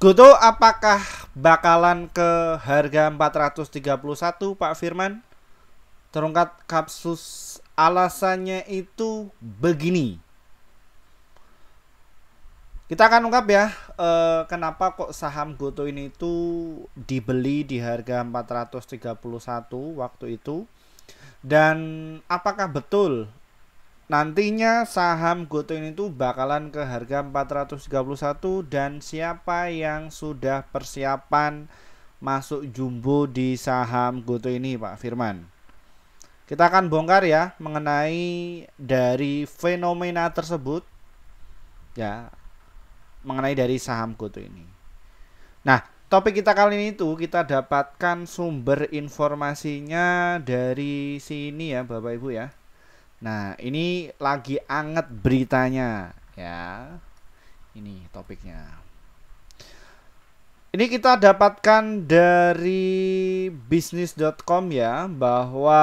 Goto apakah bakalan ke harga 431 Pak Firman? Terungkap kasus alasannya itu begini. Kita akan ungkap ya kenapa kok saham Goto ini itu dibeli di harga 431 waktu itu. Dan apakah betul nantinya saham Goto ini tuh bakalan ke harga 431 dan siapa yang sudah persiapan masuk jumbo di saham Goto ini Pak Firman. Kita akan bongkar ya mengenai dari fenomena tersebut ya, mengenai dari saham Goto ini. Nah, topik kita kali ini tuh kita dapatkan sumber informasinya dari sini ya Bapak Ibu ya. Nah, ini lagi anget beritanya ya. Ini topiknya. Ini kita dapatkan dari bisnis.com ya, bahwa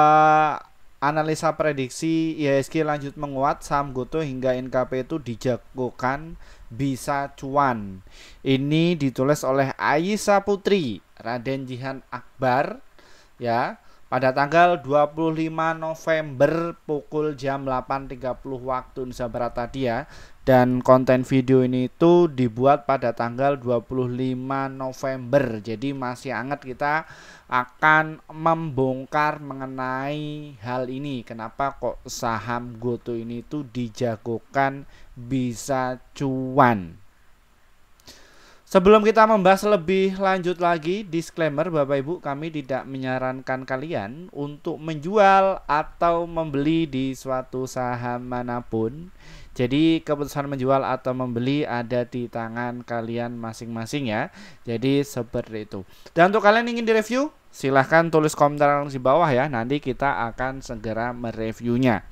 analisa prediksi IHSG lanjut menguat, saham Goto hingga NKP itu dijagokan bisa cuan. Ini ditulis oleh Aisyah Putri, Raden Jihan Akbar ya, pada tanggal 25 November pukul jam 8.30 waktu Indonesia Barat tadi ya. Dan konten video ini itu dibuat pada tanggal 25 November. Jadi masih hangat, kita akan membongkar mengenai hal ini. Kenapa kok saham Goto ini itu dijagokan bisa cuan. Sebelum kita membahas lebih lanjut lagi, disclaimer Bapak Ibu, kami tidak menyarankan kalian untuk menjual atau membeli di suatu saham manapun. Jadi keputusan menjual atau membeli ada di tangan kalian masing-masing ya. Jadi seperti itu. Dan untuk kalian yang ingin direview, silahkan tulis komentar di bawah ya. Nanti kita akan segera mereviewnya.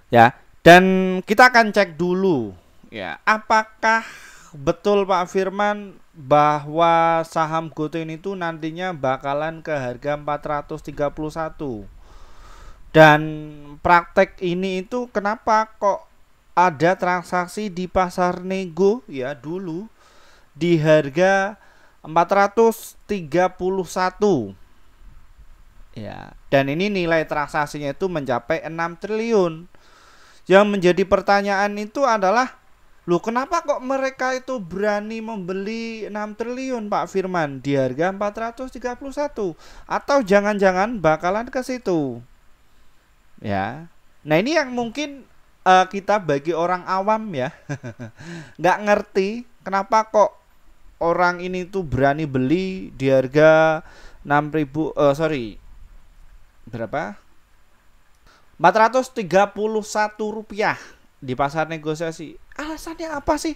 Ya, dan kita akan cek dulu ya, apakah betul Pak Firman bahwa saham Goto ini tuh nantinya bakalan ke harga 431. Dan praktek ini itu kenapa kok ada transaksi di pasar nego ya dulu di harga 431 ya, dan ini nilai transaksinya itu mencapai 6 triliun. Yang menjadi pertanyaan itu adalah, loh kenapa kok mereka itu berani membeli 6 triliun Pak Firman di harga 431? Atau jangan-jangan bakalan ke situ? Ya. Nah, ini yang mungkin kita bagi orang awam ya nggak ngerti kenapa kok orang ini tuh berani beli di harga 6.000 berapa? 431 rupiah di pasar negosiasi. Alasannya apa sih?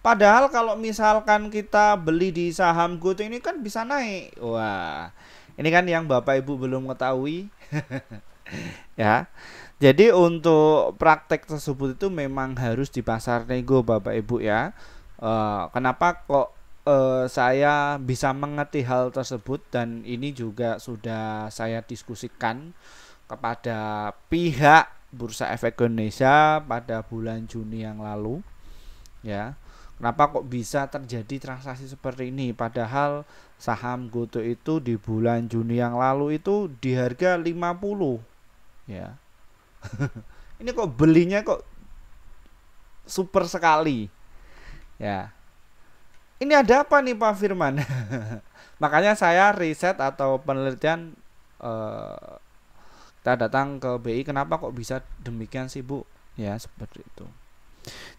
Padahal kalau misalkan kita beli di saham Goto ini kan bisa naik. Wah, ini kan yang Bapak Ibu belum ketahui. Ya. Jadi untuk praktek tersebut itu memang harus di pasar nego Bapak Ibu ya. Kenapa kok saya bisa mengerti hal tersebut, dan ini juga sudah saya diskusikan kepada pihak Bursa Efek Indonesia pada bulan Juni yang lalu ya. Kenapa kok bisa terjadi transaksi seperti ini padahal saham Goto itu di bulan Juni yang lalu itu di harga 50 ya. Ini kok belinya kok super sekali ya. Ini ada apa nih Pak Firman? Makanya saya riset atau penelitian, kita datang ke BI, kenapa kok bisa demikian sih Bu? Ya seperti itu.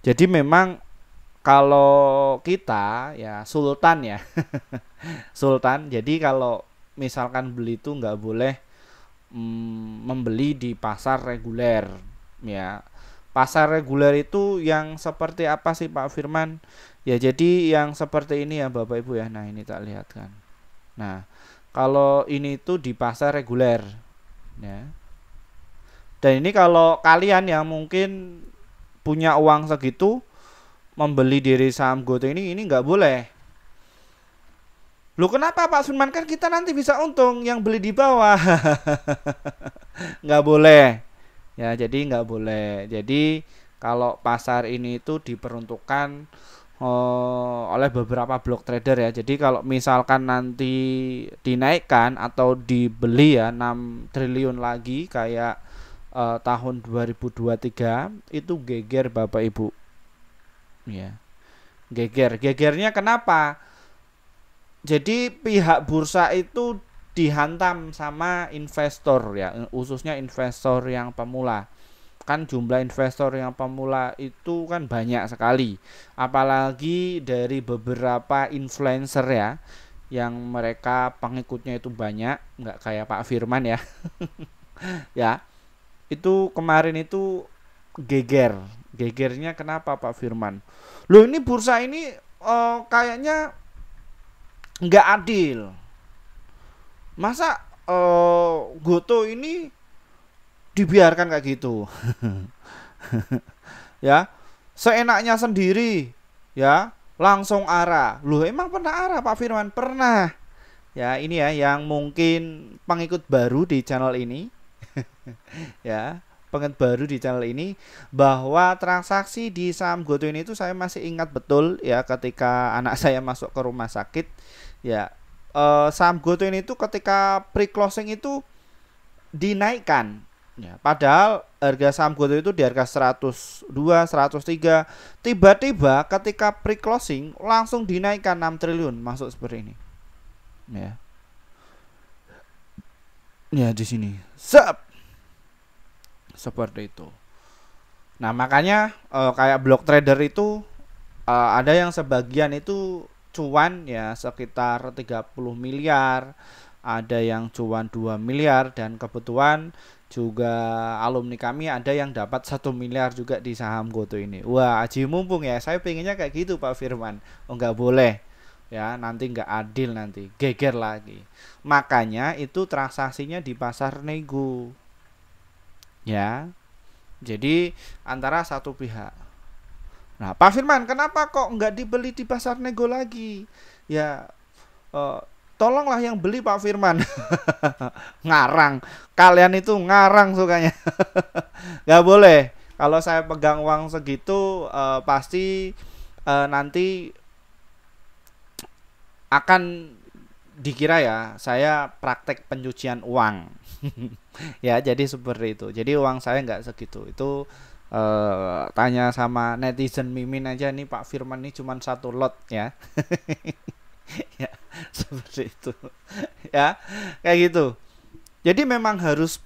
Jadi memang kalau kita ya sultan ya sultan, jadi kalau misalkan beli itu nggak boleh membeli di pasar reguler ya. Pasar reguler itu yang seperti apa sih Pak Firman? Ya jadi yang seperti ini ya Bapak Ibu ya. Nah ini tak lihatkan. Nah kalau ini itu di pasar reguler ya. Dan ini kalau kalian yang mungkin punya uang segitu membeli diri saham Goto ini nggak boleh. Loh kenapa Pak Firman, kan kita nanti bisa untung yang beli di bawah. Nggak boleh ya, jadi nggak boleh. Jadi kalau pasar ini itu diperuntukkan oleh beberapa block trader ya. Jadi kalau misalkan nanti dinaikkan atau dibeli ya 6 triliun lagi kayak tahun 2023 itu geger Bapak Ibu. Ya. Gegernya kenapa? Jadi pihak bursa itu dihantam sama investor ya, khususnya investor yang pemula. Kan jumlah investor yang pemula itu kan banyak sekali, apalagi dari beberapa influencer ya, yang mereka pengikutnya itu banyak, nggak kayak Pak Firman ya. Ya, itu kemarin itu gegernya kenapa Pak Firman? Loh ini bursa ini kayaknya nggak adil. Masa Goto ini dibiarkan kayak gitu? Ya, seenaknya sendiri ya, langsung arah. Loh emang pernah arah Pak Firman? Pernah. Ya, ini ya yang mungkin pengikut baru di channel ini. Ya, pengikut baru di channel ini, bahwa transaksi di saham Goto ini itu saya masih ingat betul ya, ketika anak saya masuk ke rumah sakit ya. Saham Goto ini itu ketika pre-closing itu dinaikkan ya, padahal harga saham Goto itu di harga 102, 103, tiba-tiba ketika pre-closing langsung dinaikkan 6 triliun masuk seperti ini ya. Ya di sini seperti itu. Nah makanya kayak block trader itu ada yang sebagian itu cuan ya sekitar 30 miliar, ada yang cuan 2 miliar, dan kebetulan juga alumni kami ada yang dapat 1 miliar juga di saham Goto ini. Wah, aji mumpung ya, saya pengennya kayak gitu Pak Firman. Oh nggak boleh ya, nanti nggak adil, nanti geger lagi. Makanya itu transaksinya di pasar nego ya. Jadi antara satu pihak. Nah, Pak Firman, kenapa kok nggak dibeli di pasar nego lagi? Ya, tolonglah yang beli Pak Firman. Ngarang, kalian itu ngarang sukanya. Nggak boleh. Kalau saya pegang uang segitu, pasti nanti akan dikira ya saya praktek pencucian uang. Ya, jadi seperti itu. Jadi uang saya nggak segitu. Itu tanya sama netizen Mimin aja nih, Pak Firman ini cuma 1 lot ya. Ya seperti itu ya, kayak gitu. Jadi memang harus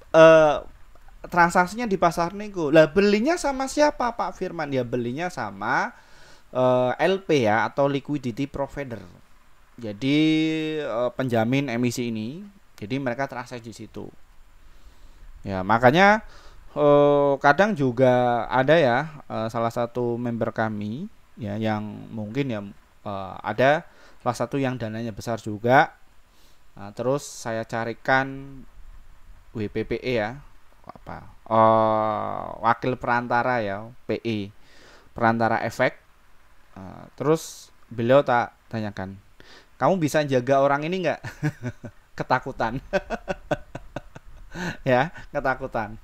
transaksinya di pasar nego. Lah belinya sama siapa Pak Firman? Ya belinya sama LP ya, atau liquidity provider. Jadi penjamin emisi ini. Jadi mereka transaksi di situ ya. Makanya kadang juga ada ya salah satu member kami ya, yang mungkin ya ada salah satu yang dananya besar juga. Nah, terus saya carikan WPPE ya, apa wakil perantara ya, PE, perantara efek. Terus beliau tak tanyakan, kamu bisa jaga orang ini nggak? Ketakutan. Ya, ketakutan.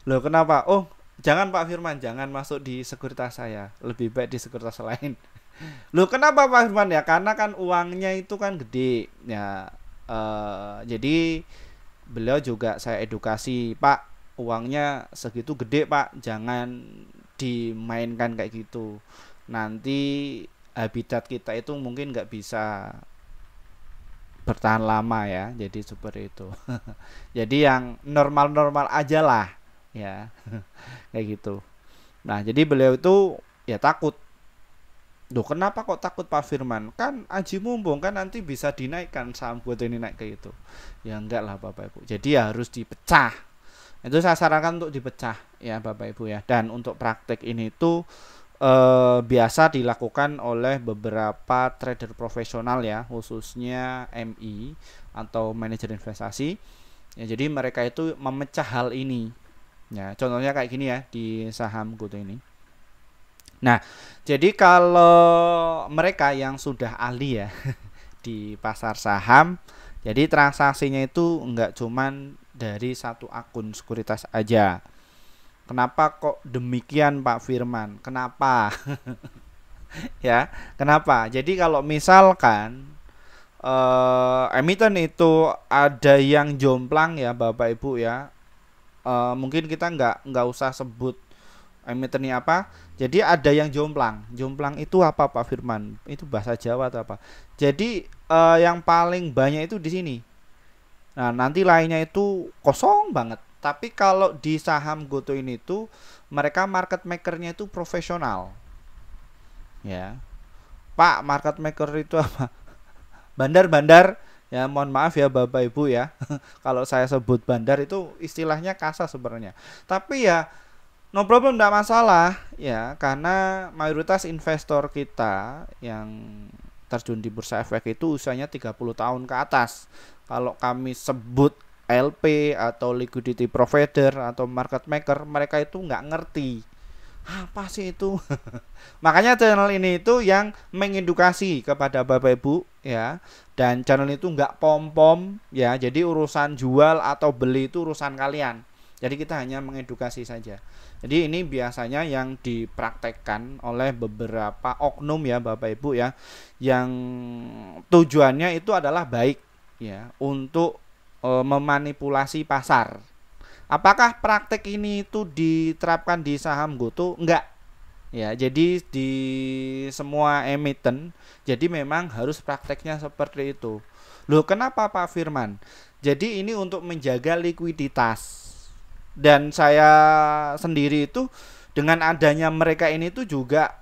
Loh kenapa? Oh jangan Pak Firman, jangan masuk di sekuritas saya, lebih baik di sekuritas lain. Loh kenapa Pak Firman? Ya karena kan uangnya itu kan gede ya. Jadi beliau juga saya edukasi, Pak uangnya segitu gede Pak, jangan dimainkan kayak gitu. Nanti habitat kita itu mungkin nggak bisa bertahan lama ya. Jadi seperti itu. Jadi yang normal-normal aja lah ya. Kayak gitu. Nah jadi beliau itu ya takut. Duh kenapa kok takut Pak Firman? Kan aji mumpung kan nanti bisa dinaikkan saham Goto ini naik ke itu. Ya enggak lah Bapak Ibu. Jadi ya harus dipecah. Itu saya sarankan untuk dipecah ya Bapak Ibu ya. Dan untuk praktek ini tuh biasa dilakukan oleh beberapa trader profesional ya, khususnya MI atau manajer investasi. Ya jadi mereka itu memecah hal ini. Ya, contohnya kayak gini ya di saham Goto ini. Nah, jadi kalau mereka yang sudah ahli ya di pasar saham, jadi transaksinya itu enggak cuman dari satu akun sekuritas aja. Kenapa kok demikian Pak Firman? Kenapa? Ya, kenapa? Jadi kalau misalkan emiten itu ada yang jomplang ya Bapak Ibu ya, mungkin kita nggak usah sebut emitennya apa. Jadi ada yang jomplang. Jomplang itu apa Pak Firman? Itu bahasa Jawa atau apa? Jadi yang paling banyak itu di sini. Nah, nanti lainnya itu kosong banget. Tapi kalau di saham GoTo ini tuh mereka market makernya itu profesional. Ya. Pak, market maker itu apa? Bandar-bandar. Ya, mohon maaf ya Bapak Ibu ya. Kalau saya sebut bandar itu istilahnya kasar sebenarnya. Tapi ya no problem, tidak masalah ya, karena mayoritas investor kita yang terjun di bursa efek itu usianya 30 tahun ke atas. Kalau kami sebut LP atau liquidity provider atau market maker, mereka itu nggak ngerti apa sih itu. Makanya channel ini itu yang mengedukasi kepada Bapak Ibu ya. Dan channel itu nggak pom-pom ya. Jadi urusan jual atau beli itu urusan kalian. Jadi kita hanya mengedukasi saja. Jadi ini biasanya yang dipraktekkan oleh beberapa oknum ya Bapak Ibu ya, yang tujuannya itu adalah baik ya, untuk memanipulasi pasar. Apakah praktek ini itu diterapkan di saham GoTo? Enggak. Ya, jadi di semua emiten, jadi memang harus prakteknya seperti itu. Loh, kenapa Pak Firman? Jadi ini untuk menjaga likuiditas. Dan saya sendiri itu dengan adanya mereka ini tuh juga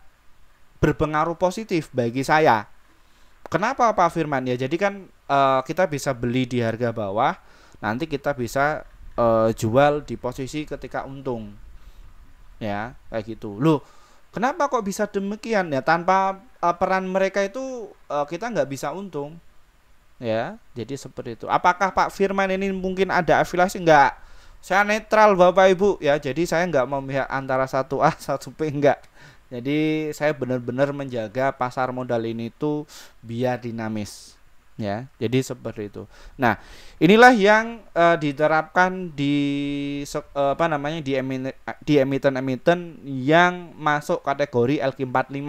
berpengaruh positif bagi saya. Kenapa Pak Firman? Ya, jadi kan kita bisa beli di harga bawah, nanti kita bisa jual di posisi ketika untung. Ya, kayak gitu. Loh, kenapa kok bisa demikian? Ya, tanpa peran mereka itu kita nggak bisa untung. Ya, jadi seperti itu. Apakah Pak Firman ini mungkin ada afiliasi? Enggak. Saya netral Bapak Ibu ya. Jadi saya nggak memihak antara satu A satu B, enggak. Jadi saya benar-benar menjaga pasar modal ini tuh biar dinamis. Ya, jadi seperti itu. Nah, inilah yang diterapkan di apa namanya, di emiten-emiten yang masuk kategori LQ45.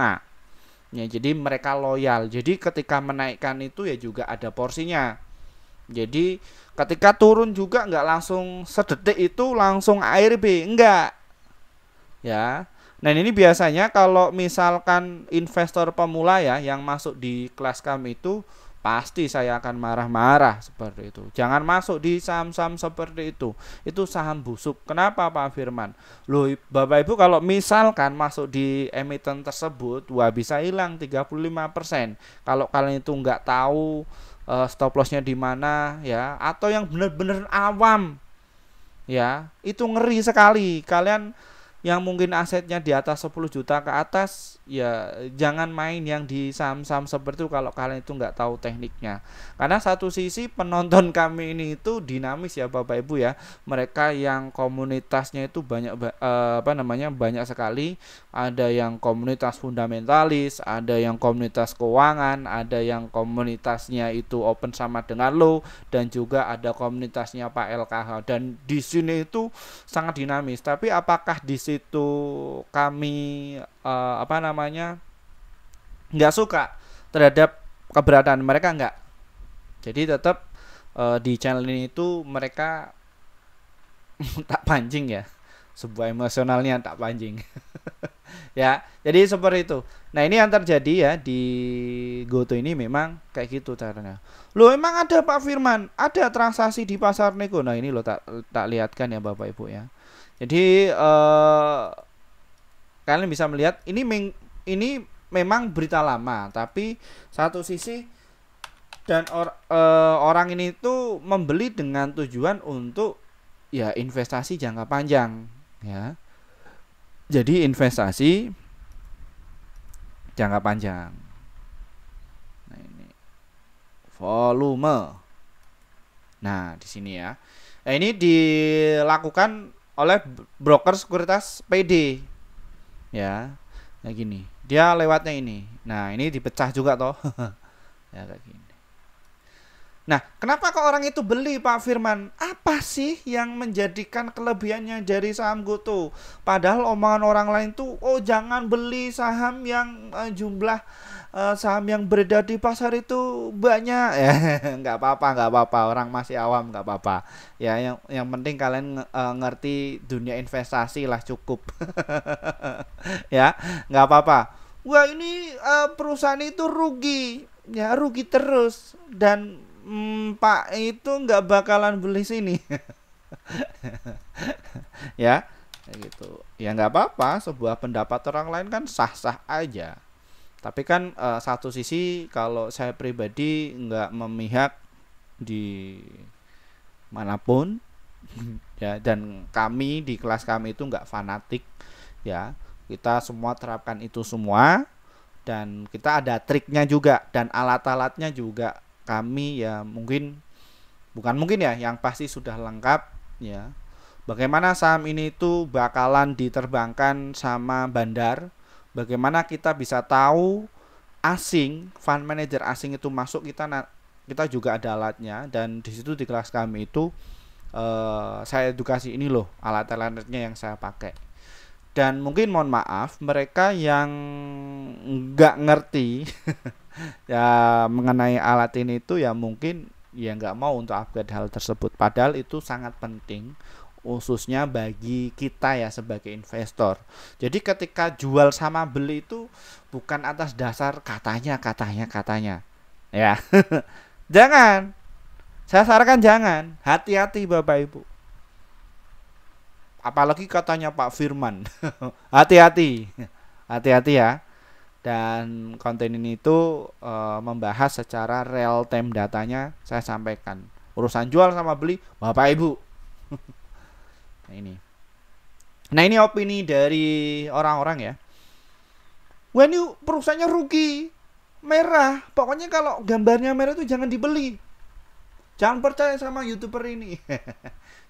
Ya, jadi mereka loyal. Jadi ketika menaikkan itu ya juga ada porsinya. Jadi ketika turun juga nggak langsung sedetik itu langsung ARB, enggak. Ya. Nah, ini biasanya kalau misalkan investor pemula ya yang masuk di kelas kami itu pasti saya akan marah-marah seperti itu. Jangan masuk di saham-saham seperti itu. Itu saham busuk. Kenapa Pak Firman? Loh, Bapak Ibu kalau misalkan masuk di emiten tersebut, wah bisa hilang 35%. Kalau kalian itu nggak tahu stop lossnya di mana ya, atau yang benar-benar awam ya, itu ngeri sekali. Kalian yang mungkin asetnya di atas 10 juta ke atas ya jangan main yang di saham-saham seperti itu kalau kalian itu nggak tahu tekniknya. Karena satu sisi penonton kami ini itu dinamis ya Bapak Ibu ya, mereka yang komunitasnya itu banyak banyak sekali. Ada yang komunitas fundamentalis, ada yang komunitas keuangan, ada yang komunitasnya itu open sama dengan lo, dan juga ada komunitasnya Pak LKH. Dan di sini itu sangat dinamis. Tapi apakah di situ kami nggak suka terhadap keberadaan mereka? Nggak. Jadi tetap di channel ini itu mereka tak pancing ya, sebuah emosionalnya tak pancing. Ya, jadi seperti itu. Nah, ini yang terjadi ya di GoTo ini memang kayak gitu caranya. Loh, emang ada Pak Firman, ada transaksi di pasar nego. Nah, ini lo tak lihatkan ya Bapak Ibu ya. Jadi kalian bisa melihat ini memang berita lama, tapi satu sisi dan orang ini tuh membeli dengan tujuan untuk ya investasi jangka panjang ya. Jadi investasi jangka panjang. Nah, ini volume. Nah, di sini ya. Nah, ini dilakukan oleh broker sekuritas PD. Ya. Nah, gini. Dia lewatnya ini. Nah, ini dipecah juga toh. Ya kayak gini. Nah, kenapa kok orang itu beli, Pak Firman? Apa sih yang menjadikan kelebihannya dari saham GoTo? Padahal omongan orang lain tuh, oh jangan beli saham yang jumlah saham yang beredar di pasar itu banyak. Ya, nggak apa-apa, nggak apa-apa. Orang masih awam, nggak apa-apa. Ya, yang penting kalian ngerti dunia investasi lah cukup. Ya, nggak apa-apa. Wah, ini perusahaan itu rugi. Ya, rugi terus dan Pak itu nggak bakalan beli sini. Ya gitu ya, nggak apa-apa, sebuah pendapat orang lain kan sah-sah aja, tapi kan satu sisi kalau saya pribadi nggak memihak di manapun. Ya, dan kami di kelas kami itu nggak fanatik ya, kita semua terapkan itu semua, dan kita ada triknya juga dan alat-alatnya juga. Kami ya bukan mungkin ya, yang pasti sudah lengkap ya. Bagaimana saham ini itu bakalan diterbangkan sama bandar, bagaimana kita bisa tahu fund manager asing itu masuk, kita juga ada alatnya, dan di situ di kelas kami itu saya edukasi ini loh alat-alatnya yang saya pakai. Dan mungkin mohon maaf mereka yang nggak ngerti ya mengenai alat ini itu ya mungkin ya nggak mau untuk upgrade hal tersebut, padahal itu sangat penting khususnya bagi kita ya sebagai investor. Jadi ketika jual sama beli itu bukan atas dasar katanya ya. Jangan, saya sarankan jangan, hati-hati Bapak Ibu, apalagi katanya Pak Firman. Hati-hati, hati-hati ya. Dan konten ini itu membahas secara real time datanya saya sampaikan. Urusan jual sama beli Bapak Ibu. Nah ini opini dari orang-orang ya. Wah ini perusahaannya rugi, merah. Pokoknya kalau gambarnya merah itu jangan dibeli. Jangan percaya sama YouTuber ini.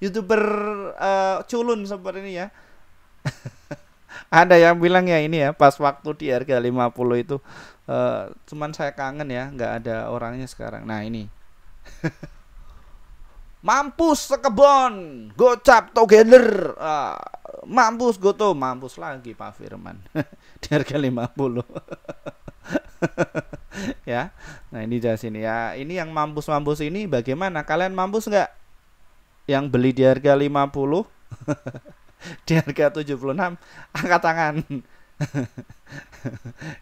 YouTuber culun seperti ini ya. Ada yang bilang ya ini ya, pas waktu di harga 50 itu cuman saya kangen ya, nggak ada orangnya sekarang. Nah ini mampus sekebon, gocap together, mampus GoTo, mampus lagi Pak Firman. Di harga 50. Ya, nah ini dari sini ya. Ini yang mampus-mampus ini bagaimana? Kalian mampus nggak? Yang beli di harga 50 di harga 76, angkat tangan.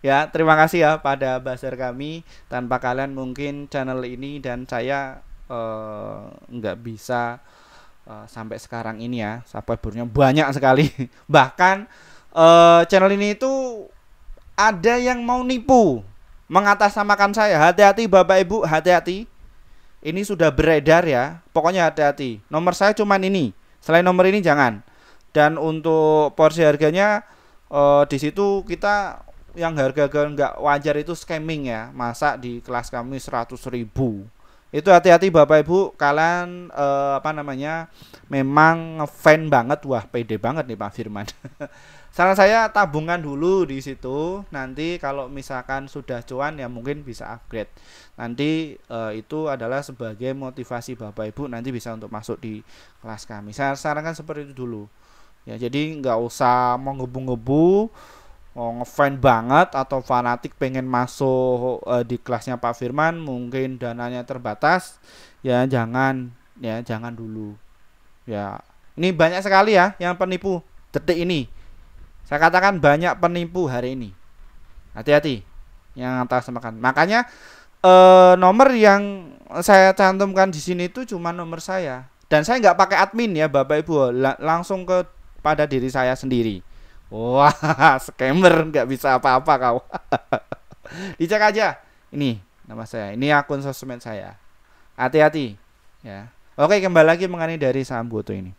Ya, terima kasih ya pada buzzer kami. Tanpa kalian mungkin channel ini dan saya nggak bisa sampai sekarang ini ya. Subscribernya banyak sekali. Bahkan channel ini itu ada yang mau nipu, mengatasnamakan saya. Hati-hati Bapak Ibu, hati-hati. Ini sudah beredar ya. Pokoknya hati-hati. Nomor saya cuman ini. Selain nomor ini jangan. Dan untuk porsi harganya di situ kita yang harga nggak wajar itu scamming ya. Masa di kelas kami 100.000. Itu hati-hati Bapak Ibu, kalian memang ngefan banget, wah pede banget nih Pak Firman. Saran saya tabungan dulu di situ. Nanti kalau misalkan sudah cuan ya mungkin bisa upgrade. Nanti itu adalah sebagai motivasi Bapak Ibu nanti bisa untuk masuk di kelas kami. Saya sarankan seperti itu dulu. Ya, jadi nggak usah mau ngebu-ngebu, mau ngefan banget atau fanatik pengen masuk di kelasnya Pak Firman, mungkin dananya terbatas, ya jangan dulu. Ya, ini banyak sekali ya yang penipu detik ini. Saya katakan banyak penipu hari ini. Hati-hati yang atas makan. Makanya nomor yang saya cantumkan di sini itu cuma nomor saya, dan saya nggak pakai admin ya Bapak Ibu, langsung ke pada diri saya sendiri. Wah, scammer, nggak bisa apa-apa kau. Dicek aja. Ini nama saya, ini akun sosmed saya. Hati-hati ya. Oke, kembali lagi mengenai dari saham GoTo ini.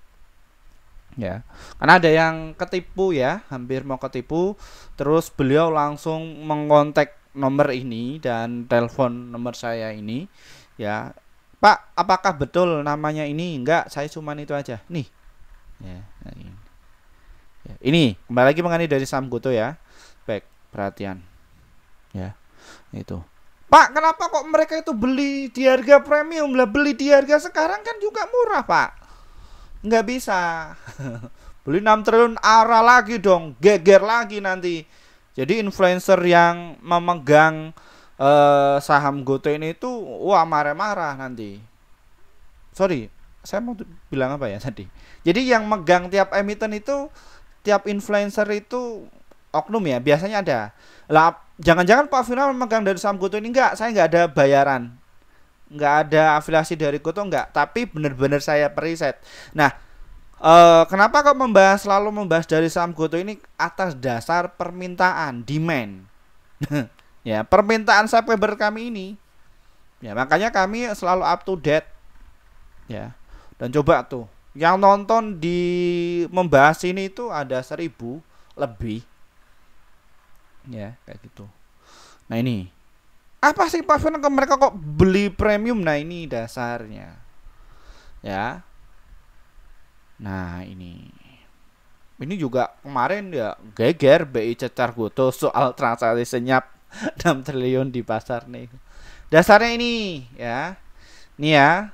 Ya, karena ada yang ketipu ya, hampir mau ketipu. Terus beliau langsung mengontak nomor ini dan telepon nomor saya ini. Ya, Pak, apakah betul namanya ini? Enggak, saya cuman itu aja. Nih. Ya, ini. Ini kembali lagi mengenai dari saham GoTo ya. Baik, perhatian. Ya, itu. Pak, kenapa kok mereka itu beli di harga premium lah, beli di harga sekarang kan juga murah, Pak. Nggak bisa. Beli 6 triliun arah lagi dong, geger lagi nanti. Jadi influencer yang memegang saham GoTo ini itu wah marah-marah nanti. Sorry, saya mau bilang apa ya tadi? Jadi yang megang tiap emiten itu, tiap influencer itu oknum ya, biasanya ada. Lah, jangan-jangan Pak Final memegang dari saham GoTo ini? Enggak, saya nggak ada bayaran, nggak ada afiliasi dari GoTo, enggak. Tapi benar-benar saya periset. Nah, kenapa kok selalu membahas dari saham GoTo ini atas dasar permintaan, demand. Ya, permintaan subscriber kami ini. Ya, makanya kami selalu up to date. Ya. Dan coba tuh, yang nonton di membahas ini itu ada 1000 lebih. Ya, kayak gitu. Nah, ini. Apa sih Pak Firman mereka kok beli premium? Nah, ini dasarnya. Ya. Nah, ini juga kemarin ya geger BI cecar GoTo soal transaksi senyap 6 triliun di pasar nih. Dasarnya ini ya. Nih ya.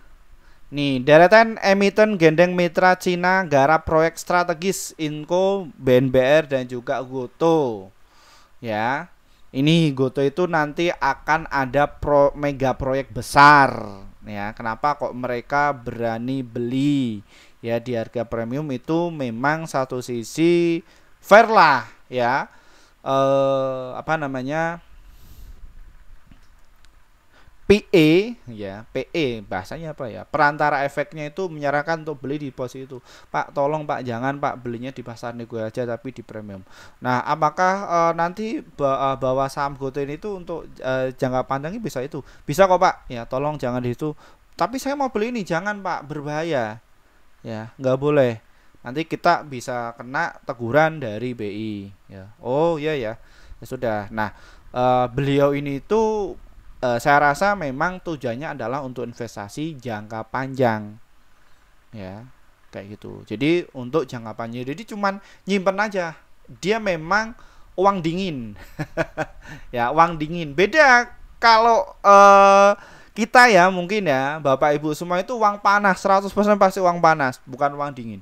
Nih, deretan emiten gandeng mitra Cina garap proyek strategis Inco, BNBR dan juga GoTo. Ya. Ini GoTo itu nanti akan ada mega proyek besar. Ya, kenapa kok mereka berani beli? Ya, di harga premium itu memang satu sisi fair lah ya, apa namanya, PE ya, PE bahasanya apa ya, perantara efeknya itu menyarankan untuk beli di posisi itu. Pak, tolong Pak, jangan Pak belinya di pasar nego aja tapi di premium. Nah, apakah nanti bawa saham GoTo ini itu untuk jangka panjangnya bisa itu? Bisa kok Pak, ya tolong jangan di itu. Tapi saya mau beli ini, jangan Pak, berbahaya. Ya, nggak boleh. Nanti kita bisa kena teguran dari BI. Ya, oh iya ya, ya sudah. Nah, beliau ini itu saya rasa memang tujuannya adalah untuk investasi jangka panjang. Ya, kayak gitu. Jadi untuk jangka panjang. Jadi cuman nyimpen aja. Dia memang uang dingin. Ya, uang dingin. Beda kalau kita ya mungkin ya Bapak Ibu semua itu uang panas, 100% pasti uang panas, bukan uang dingin.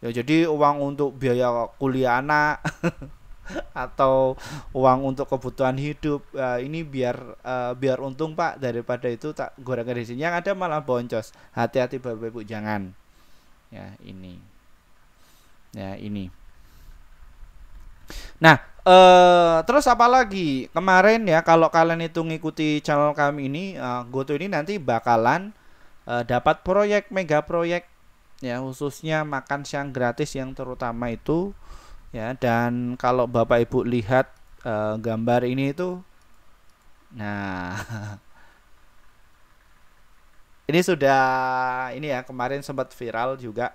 Ya, jadi uang untuk biaya kuliah anak atau uang untuk kebutuhan hidup, ini biar untung Pak, daripada itu tak gorengan di sini, yang ada malah boncos. Hati-hati Bapak Ibu, jangan. Ya, ini. Ya, ini. Nah, terus apa lagi? Kemarin ya, kalau kalian itu ngikuti channel kami ini, GoTo ini nanti bakalan dapat proyek, mega proyek ya, khususnya makan siang gratis yang terutama itu ya. Dan kalau Bapak Ibu lihat gambar ini itu, nah ini sudah ini ya, kemarin sempat viral juga,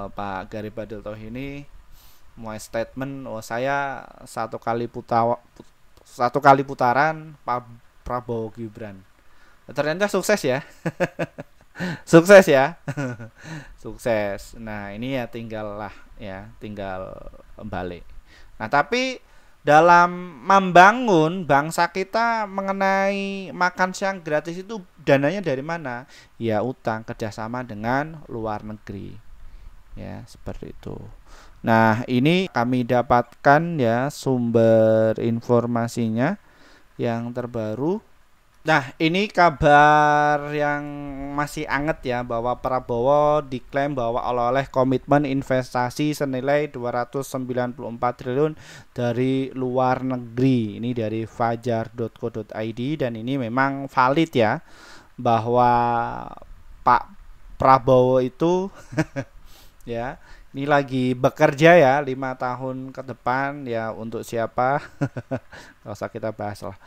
Pak Garibaldil ini mau statement, saya satu kali putaran Pak Prabowo Gibran. Ternyata sukses ya. Sukses ya. Sukses. Nah, ini ya tinggal balik. Nah, tapi dalam membangun bangsa kita mengenai makan siang gratis itu dananya dari mana? Ya utang, kerjasama dengan luar negeri. Ya, seperti itu. Nah, ini kami dapatkan ya sumber informasinya yang terbaru. Nah, ini kabar yang masih anget ya, bahwa Prabowo diklaim bahwa oleh komitmen investasi senilai 294 triliun dari luar negeri. Ini dari fajar.co.id, dan ini memang valid ya, bahwa Pak Prabowo itu ya, ini lagi bekerja ya 5 tahun ke depan ya, untuk siapa? Gak usah kita bahas lah.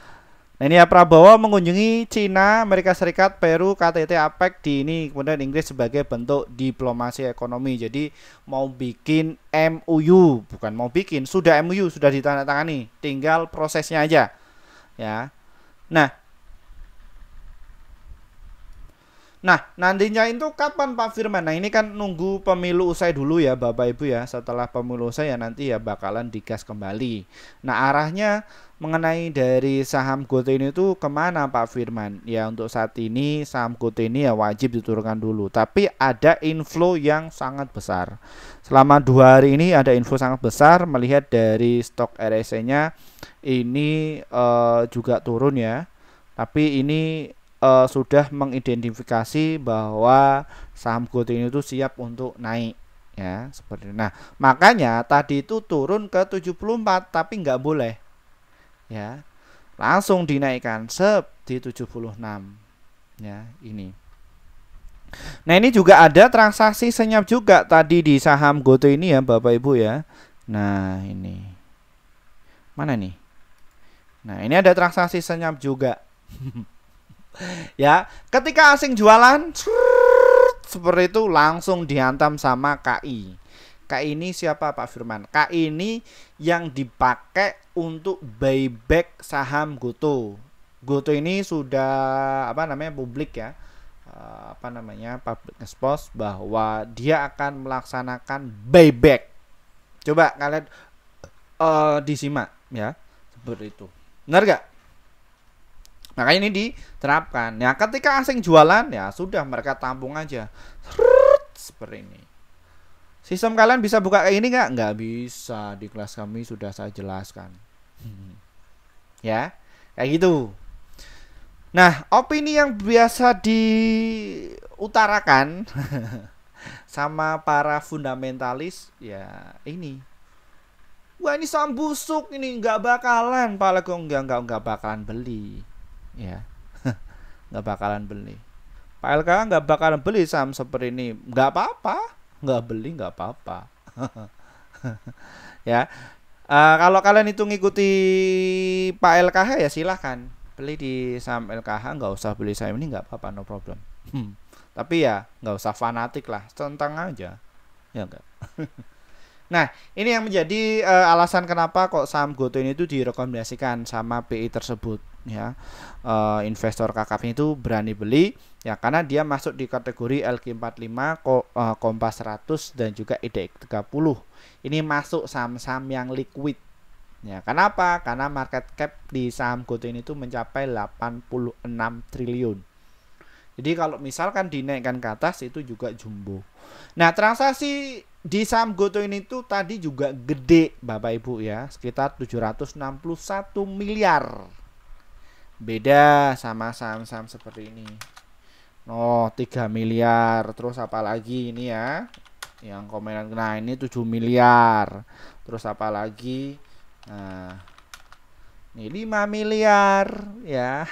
Nah, ini ya, Prabowo mengunjungi Cina, Amerika Serikat, Peru, KTT, APEC di ini, kemudian Inggris sebagai bentuk diplomasi ekonomi. Jadi mau bikin MOU, bukan mau bikin, sudah MOU, sudah ditandatangani, tinggal prosesnya aja Nah, nantinya itu kapan Pak Firman? Nah, ini kan nunggu pemilu usai dulu ya Bapak Ibu ya. Setelah pemilu usai ya nanti ya bakalan digas kembali. Nah, arahnya mengenai dari saham GoTo ini tuh kemana Pak Firman? Ya untuk saat ini saham GoTo ini ya wajib diturunkan dulu. Tapi ada inflow yang sangat besar. Selama 2 hari ini ada info sangat besar melihat dari stok RSI-nya ini juga turun ya. Tapi ini sudah mengidentifikasi bahwa saham GoTo ini tuh siap untuk naik ya seperti itu. Nah, makanya tadi itu turun ke 74 tapi nggak boleh ya. Langsung dinaikkan di 76 ya ini. Nah, ini juga ada transaksi senyap juga tadi di saham GoTo ini ya Bapak Ibu ya. Nah, ini. Mana nih? Nah, ini ada transaksi senyap juga. Ya, ketika asing jualan seperti itu langsung dihantam sama KI. KI ini siapa Pak Firman? KI ini yang dipakai untuk buyback saham GoTo. GoTo ini sudah publik ya. Public expose bahwa dia akan melaksanakan buyback. Coba kalian disimak ya. Seperti itu. Benar gak? Makanya ini diterapkan. Ya, ketika asing jualan ya sudah mereka tampung aja. Seperti ini. Sistem kalian bisa buka kayak ini nggak? Nggak bisa. Di kelas kami sudah saya jelaskan. Ya, kayak gitu. Nah, opini yang biasa diutarakan sama para fundamentalis ya ini. Wah, ini saham busuk ini nggak bakalan. Pak Lego nggak bakalan beli. Ya, nggak bakalan beli. Pak LK nggak bakalan beli saham seperti ini. Nggak apa-apa, nggak beli nggak apa-apa. Ya, kalau kalian itu ngikuti Pak LKH ya silahkan beli di saham LKH, nggak usah beli saham ini nggak apa-apa, no problem. Tapi ya nggak usah fanatik lah, centang aja, ya enggak. Nah, ini yang menjadi alasan kenapa kok saham GoTo ini itu direkomendasikan sama PI tersebut ya. Investor kakap itu berani beli ya karena dia masuk di kategori LQ45, Kompas 100 dan juga IDX 30. Ini masuk saham-saham yang liquid. Ya, kenapa? Karena market cap di saham GoTo ini itu mencapai 86 triliun. Jadi kalau misalkan dinaikkan ke atas itu juga jumbo. Nah, transaksi di saham GoTo ini tuh tadi juga gede Bapak Ibu ya, sekitar 761 miliar. Beda sama saham-saham seperti ini. 3 miliar. Terus apa lagi ini ya? Yang komenan, nah ini 7 miliar. Terus apa lagi? Nah, ini 5 miliar ya.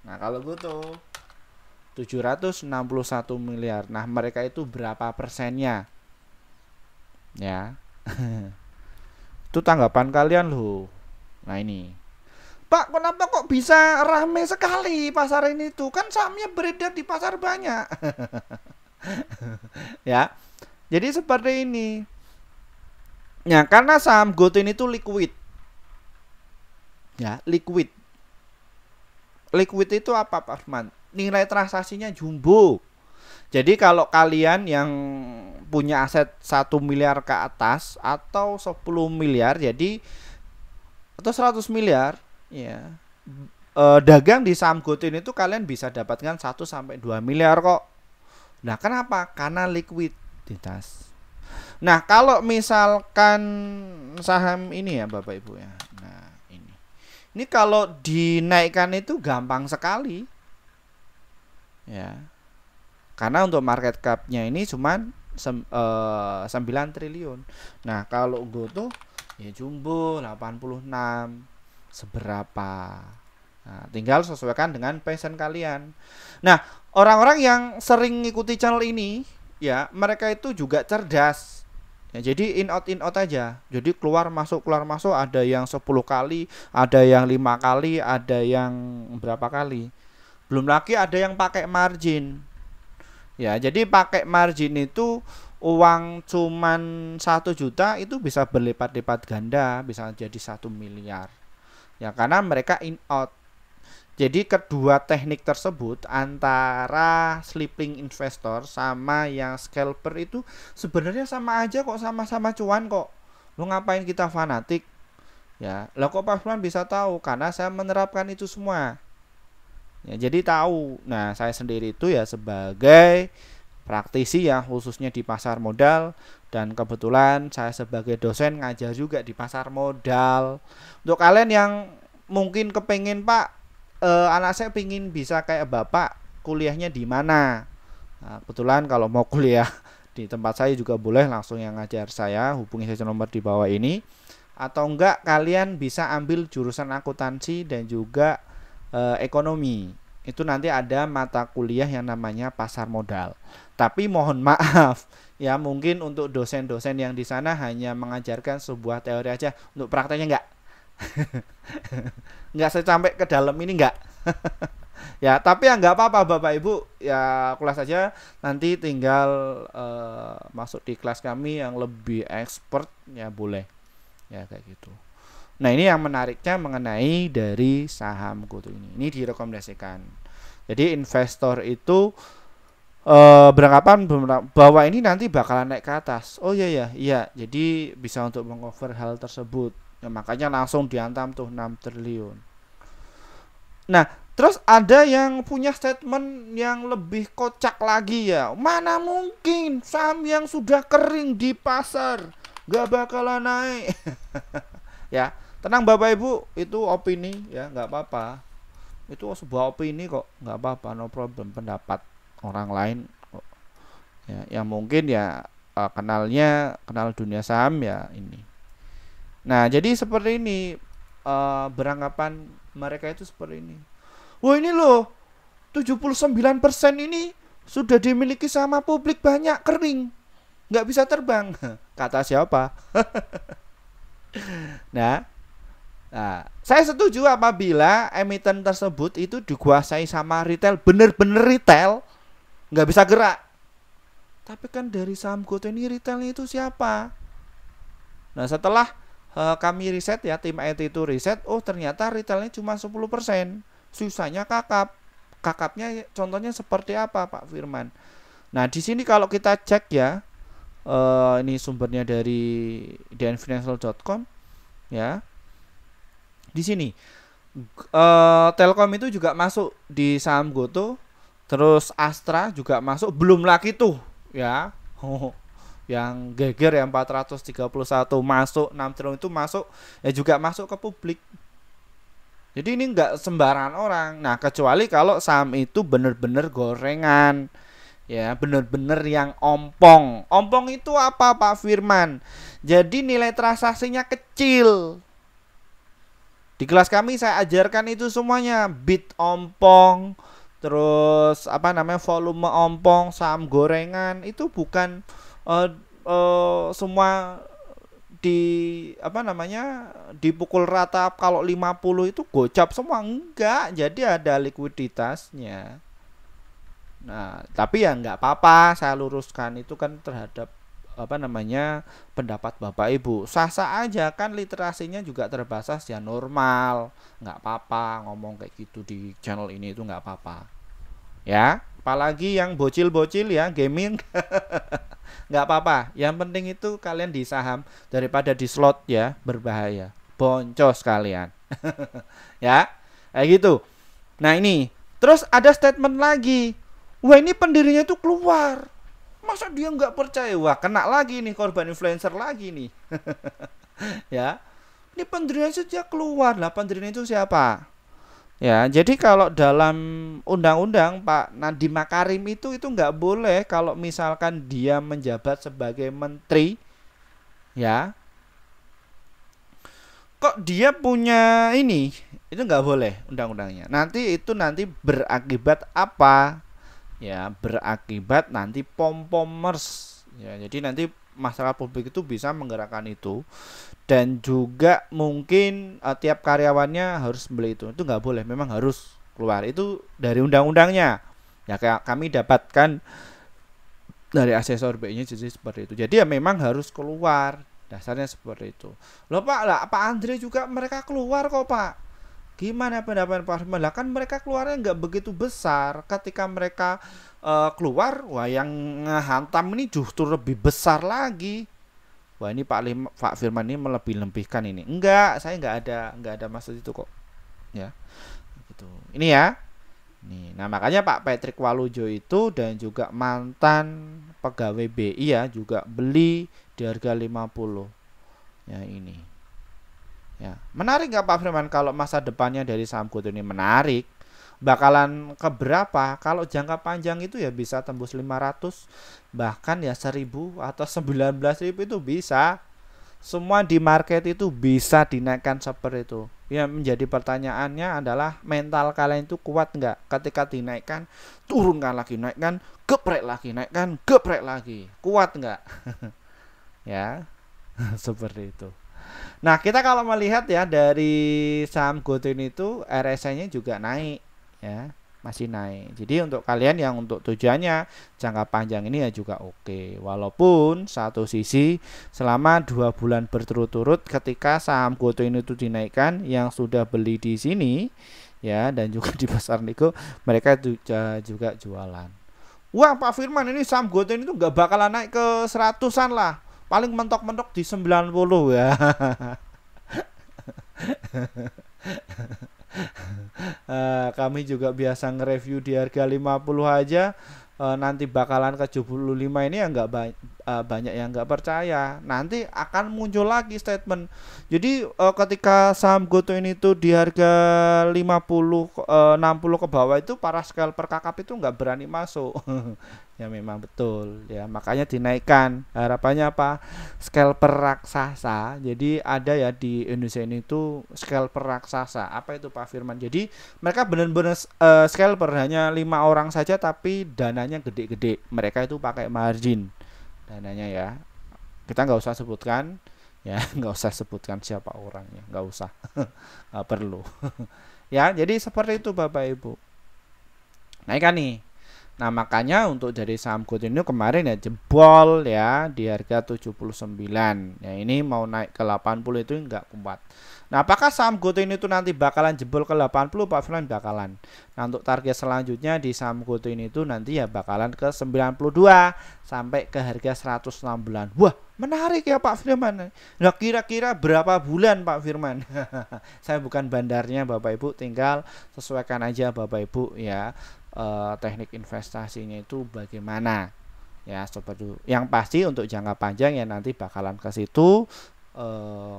Nah, kalau GoTo 761 miliar. Nah, mereka itu berapa persennya? Ya. Itu tanggapan kalian loh. Nah, ini. Pak, kenapa kok bisa rame sekali pasar ini tuh? Kan sahamnya beredar di pasar banyak. Ya. Jadi seperti ini. Ya, karena saham GoTo ini tuh liquid. Ya, liquid. Liquid itu apa, Pak Firman? Nilai transaksinya jumbo. Jadi kalau kalian yang punya aset 1 miliar ke atas atau 10 miliar jadi atau 100 miliar ya, dagang di saham GoTo ini tuh kalian bisa dapatkan 1 sampai 2 miliar kok. Nah, kenapa? Karena likuiditas. Nah, kalau misalkan saham ini ya Bapak Ibu ya. Nah, ini kalau dinaikkan itu gampang sekali. Ya. Karena untuk market cap-nya ini cuman 9 triliun. Nah, kalau GoTo ya jumbo 86 seberapa. Nah, tinggal sesuaikan dengan passion kalian. Nah, orang-orang yang sering ngikuti channel ini ya, mereka itu juga cerdas. Ya, jadi in out aja. Jadi keluar masuk ada yang 10 kali, ada yang 5 kali, ada yang berapa kali. Belum lagi ada yang pakai margin. Ya, jadi pakai margin itu uang cuman 1 juta itu bisa berlipat-lipat ganda, bisa jadi 1 miliar. Ya, karena mereka in out. Jadi kedua teknik tersebut antara sleeping investor sama yang scalper itu sebenarnya sama aja kok, sama-sama cuan kok. Lu ngapain kita fanatik? Ya, lah kok Pak Firman bisa tahu? Karena saya menerapkan itu semua. Ya, jadi tahu. Nah, saya sendiri itu ya sebagai praktisi ya khususnya di pasar modal, dan kebetulan saya sebagai dosen ngajar juga di pasar modal. Untuk kalian yang mungkin kepengen Pak, anak saya pingin bisa kayak Bapak, kuliahnya di mana? Nah, kebetulan kalau mau kuliah di tempat saya juga boleh, langsung yang ngajar saya hubungi saja nomor di bawah ini. Atau enggak kalian bisa ambil jurusan akuntansi dan juga ekonomi. Itu nanti ada mata kuliah yang namanya pasar modal. Tapi mohon maaf ya, mungkin untuk dosen-dosen yang di sana hanya mengajarkan sebuah teori aja, untuk prakteknya enggak. Enggak sampai ke dalam ini enggak. Ya, tapi ya enggak apa-apa Bapak Ibu, ya kelas saja, nanti tinggal masuk di kelas kami yang lebih expert ya boleh. Ya kayak gitu. Nah, ini yang menariknya mengenai dari saham GoTo ini. Ini direkomendasikan. Jadi investor itu beranggapan bahwa ini nanti bakalan naik ke atas. Oh iya. Jadi bisa untuk mengcover hal tersebut. Ya, makanya langsung dihantam tuh 6 triliun. Nah, terus ada yang punya statement yang lebih kocak lagi ya. Mana mungkin saham yang sudah kering di pasar gak bakalan naik. Ya, tenang Bapak Ibu, itu opini ya, nggak apa-apa. Itu sebuah opini kok, nggak apa-apa, no problem, pendapat orang lain kok. Ya, yang mungkin ya kenal dunia saham ya ini. Nah, jadi seperti ini, beranggapan mereka itu seperti ini. Wah, ini loh 79% ini sudah dimiliki sama publik banyak, kering, nggak bisa terbang. Kata siapa? Nah, saya setuju apabila emiten tersebut itu dikuasai sama retail, bener-bener retail, nggak bisa gerak. Tapi kan dari saham GoTo ini retailnya itu siapa? Nah, setelah kami riset ya, tim IT itu riset, oh ternyata retailnya cuma 10%, sisanya kakap. Kakapnya contohnya seperti apa Pak Firman? Nah, di sini kalau kita cek ya, ini sumbernya dari dnfinancial.com ya. Di sini Telkom itu juga masuk di saham GoTo, terus Astra juga masuk, belum lagi tuh ya. Yang geger yang 431 masuk, 6 triliun itu masuk ya, juga masuk ke publik. Jadi ini enggak sembarangan orang. Nah, kecuali kalau saham itu bener-bener gorengan. Ya, bener-bener yang ompong. Ompong itu apa Pak Firman? Jadi nilai transaksinya kecil. Di kelas kami saya ajarkan itu semuanya, bit ompong, terus volume ompong, saham gorengan, itu bukan semua dipukul rata kalau 50 itu gocap semua, enggak. Jadi ada likuiditasnya. Nah, tapi ya nggak apa-apa, saya luruskan itu kan terhadap pendapat Bapak Ibu. Sah-sah aja kan, literasinya juga terbatas ya, normal. Nggak apa-apa ngomong kayak gitu di channel ini, itu nggak apa-apa. Ya, apalagi yang bocil-bocil ya, gaming. Nggak apa-apa. Yang penting itu kalian di saham daripada di slot ya, berbahaya. Boncos kalian. Ya, kayak gitu. Nah, ini. Terus ada statement lagi. Wah, ini pendirinya itu keluar. Masa dia nggak percaya? Wah, kena lagi nih, korban influencer lagi nih. Ya, ini pendirinya saja keluar lah. Pendirinya itu siapa? Ya, jadi kalau dalam undang-undang Pak Nadiem Makarim itu nggak boleh kalau misalkan dia menjabat sebagai menteri, ya. Kok dia punya ini? Itu nggak boleh undang-undangnya. Nanti berakibat apa? Ya, berakibat nanti pom-pomers ya, jadi nanti masyarakat publik itu bisa menggerakkan itu, dan juga mungkin tiap karyawannya harus beli itu nggak boleh, memang harus keluar itu dari undang-undangnya ya. Kayak kami dapatkan dari asesor BI-nya jadi seperti itu, jadi ya memang harus keluar, dasarnya seperti itu loh Pak. Lah Pak Andre juga mereka keluar kok Pak. Gimana pendapat Pak Firman? Lah kan mereka keluarnya nggak begitu besar. Ketika mereka keluar, wah yang ngehantam ini justru lebih besar lagi. Wah ini Pak Firman ini melebih-lebihkan ini. Enggak, saya nggak ada maksud itu kok. Ya, gitu. Ini ya. Nih, nah makanya Pak Patrick Walujo itu dan juga mantan pegawai BI ya juga beli di harga 50. Ya ini. Ya, menarik nggak Pak Firman kalau masa depannya dari saham GoTo ini menarik? Bakalan ke berapa? Kalau jangka panjang itu ya bisa tembus 500, bahkan ya 1000 atau 19.000 itu bisa. Semua di market itu bisa dinaikkan seperti itu. Yang menjadi pertanyaannya adalah mental kalian itu kuat nggak? Ketika dinaikkan, turunkan lagi, naikkan, geprek lagi, naikkan, geprek lagi. Kuat nggak? Ya, seperti itu. Nah, kita kalau melihat ya dari saham GoTo ini tuh RSI-nya juga naik ya, masih naik. Jadi untuk kalian yang untuk tujuannya jangka panjang ini ya juga oke. Walaupun satu sisi selama 2 bulan berturut-turut ketika saham GoTo ini tuh dinaikkan, yang sudah beli di sini ya dan juga di pasar Niko mereka juga jualan. Wah Pak Firman, ini saham GoTo ini tuh nggak bakalan naik ke 100-an lah. Paling mentok-mentok di 90 ya. Kami juga biasa nge-review di harga 50 aja, nanti bakalan ke 75 ini ya nggak banyak yang nggak percaya. Nanti akan muncul lagi statement. Jadi ketika saham GoTo ini tuh di harga 50 60 ke bawah itu para scalper kakap itu nggak berani masuk. Ya memang betul ya, makanya dinaikkan. Harapannya apa? Scalper raksasa. Jadi ada ya di Indonesia ini tuh scalper raksasa. Apa itu Pak Firman? Jadi mereka benar-benar scalper hanya 5 orang saja tapi dananya gede-gede. Mereka itu pakai margin dananya ya. Kita nggak usah sebutkan ya, nggak usah sebutkan siapa orangnya, nggak usah. Nggak perlu. Ya, jadi seperti itu Bapak Ibu. Naikkan nih. Nah makanya untuk dari saham GoTo ini kemarin ya jebol ya di harga 79. Ya ini mau naik ke 80 itu enggak kuat. Nah apakah saham GoTo ini tuh nanti bakalan jebol ke 80? Pak Firman bakalan. Nah untuk target selanjutnya di saham GoTo ini tuh nanti ya bakalan ke 92 sampai ke harga 106 bulan. Wah menarik ya Pak Firman. Nah kira-kira berapa bulan Pak Firman? Saya bukan bandarnya Bapak Ibu, tinggal sesuaikan aja Bapak Ibu ya. Teknik investasinya itu bagaimana ya sobat dulu. Yang pasti untuk jangka panjang ya nanti bakalan ke situ.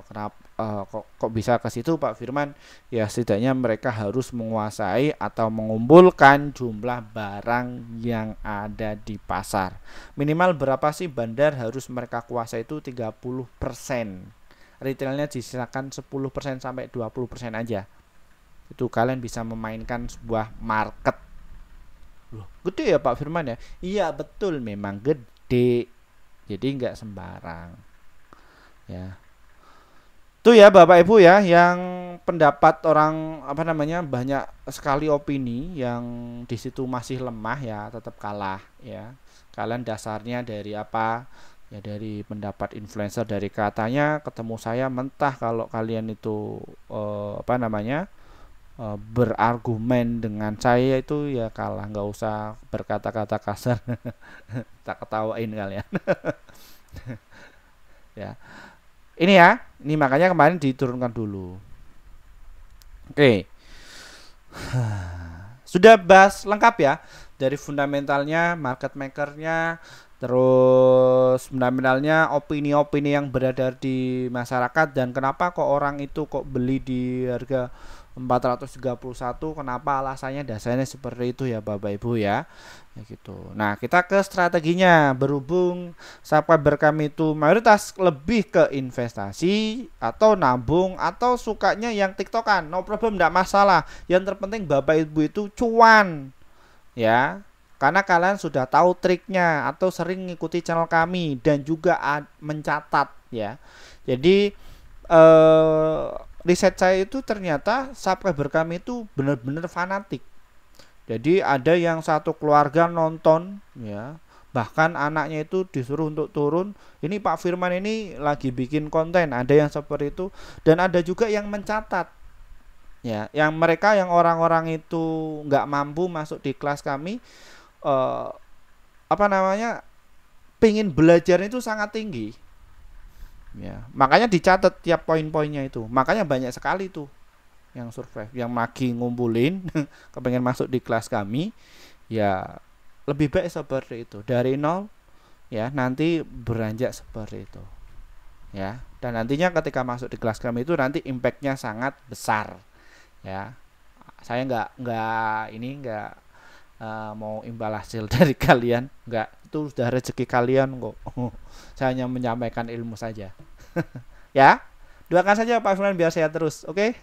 Kenapa kok bisa ke situ Pak Firman? Ya setidaknya mereka harus menguasai atau mengumpulkan jumlah barang yang ada di pasar. Minimal berapa sih bandar harus mereka kuasai itu 30%. Retailnya disisakan 10% sampai 20% aja. Itu kalian bisa memainkan sebuah market. Loh, gede ya Pak Firman ya? Iya betul, memang gede. Jadi nggak sembarang. Ya. Itu ya Bapak Ibu ya, yang pendapat orang apa namanya banyak sekali opini yang di situ masih lemah ya, tetap kalah ya. Kalian dasarnya dari apa? Ya dari pendapat influencer, dari katanya ketemu saya mentah kalau kalian itu apa namanya? Berargumen dengan saya itu ya kalah, nggak usah berkata-kata kasar. Tak ketawain kalian. Ya ini ya, ini makanya kemarin diturunkan dulu. Oke, sudah bahas lengkap ya dari fundamentalnya, market makernya, terus fundamentalnya, opini-opini yang beredar di masyarakat, dan kenapa kok orang itu kok beli di harga 431, kenapa alasannya, dasarnya seperti itu ya Bapak Ibu ya. Ya gitu. Nah kita ke strateginya. Berhubung subscriber kami itu mayoritas lebih ke investasi atau nabung atau sukanya yang tiktokan, no problem, tidak masalah. Yang terpenting Bapak Ibu itu cuan ya, karena kalian sudah tahu triknya atau sering mengikuti channel kami dan juga mencatat ya. Jadi riset saya itu ternyata subscriber kami itu benar-benar fanatik. Jadi ada yang satu keluarga nonton ya, bahkan anaknya itu disuruh untuk turun, ini Pak Firman ini lagi bikin konten, ada yang seperti itu. Dan ada juga yang mencatat ya, yang mereka yang orang-orang itu nggak mampu masuk di kelas kami, eh, apa namanya, pengen belajar itu sangat tinggi, ya, makanya dicatat tiap poin-poinnya itu, makanya banyak sekali tuh yang survive, yang lagi ngumpulin kepengen masuk di kelas kami, ya lebih baik seperti itu dari nol, ya, nanti beranjak seperti itu, ya, dan nantinya ketika masuk di kelas kami itu nanti impactnya sangat besar, ya. Saya nggak mau imbal hasil dari kalian, nggak, itu sudah rezeki kalian kok. Saya hanya menyampaikan ilmu saja. Ya, doakan saja Pak Firman biar sehat terus, oke?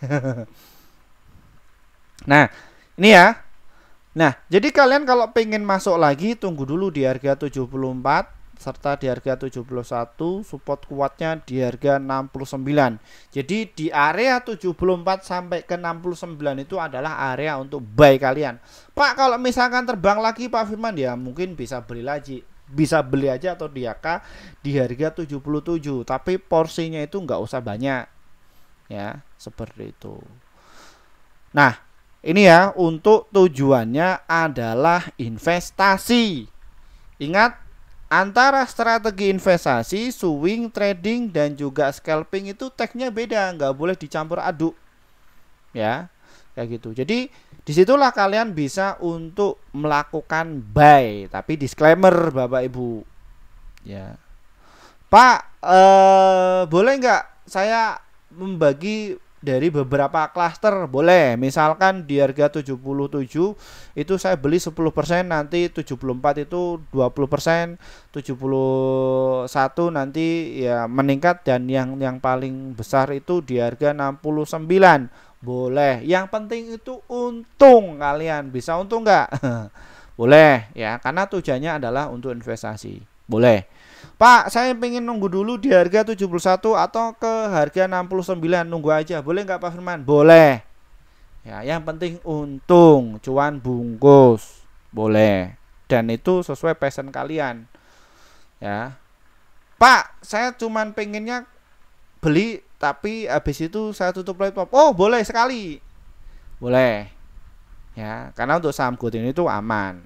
Nah, ini ya. Nah, jadi kalian kalau pengen masuk lagi, tunggu dulu di harga 74 serta di harga 71, support kuatnya di harga 69. Jadi di area 74 sampai ke 69 itu adalah area untuk buy kalian. Pak, kalau misalkan terbang lagi Pak Firman, ya mungkin bisa beli lagi. Bisa beli aja atau di AK di harga 77, tapi porsinya itu nggak usah banyak. Ya, seperti itu. Nah, ini ya, untuk tujuannya adalah investasi. Ingat, antara strategi investasi, swing trading dan juga scalping itu tekniknya beda, nggak boleh dicampur aduk, ya, kayak gitu. Jadi disitulah kalian bisa untuk melakukan buy, tapi disclaimer Bapak Ibu, ya. Pak, boleh nggak saya membagi dari beberapa klaster? Boleh. Misalkan di harga 77 itu saya beli 10%, nanti 74 itu 20%, 71 nanti ya meningkat, dan yang paling besar itu di harga 69. Boleh. Yang penting itu untung, kalian bisa untung nggak? Boleh ya, karena tujuannya adalah untuk investasi. Boleh. Pak, saya pengen nunggu dulu di harga 71 atau ke harga 69, nunggu aja. Boleh nggak Pak Firman? Boleh. Ya, yang penting untung, cuan bungkus. Boleh. Dan itu sesuai passion kalian. Ya. Pak, saya cuman pengennya beli tapi habis itu saya tutup light pop. Oh, boleh sekali. Boleh. Ya, karena untuk saham GoTo ini tuh aman.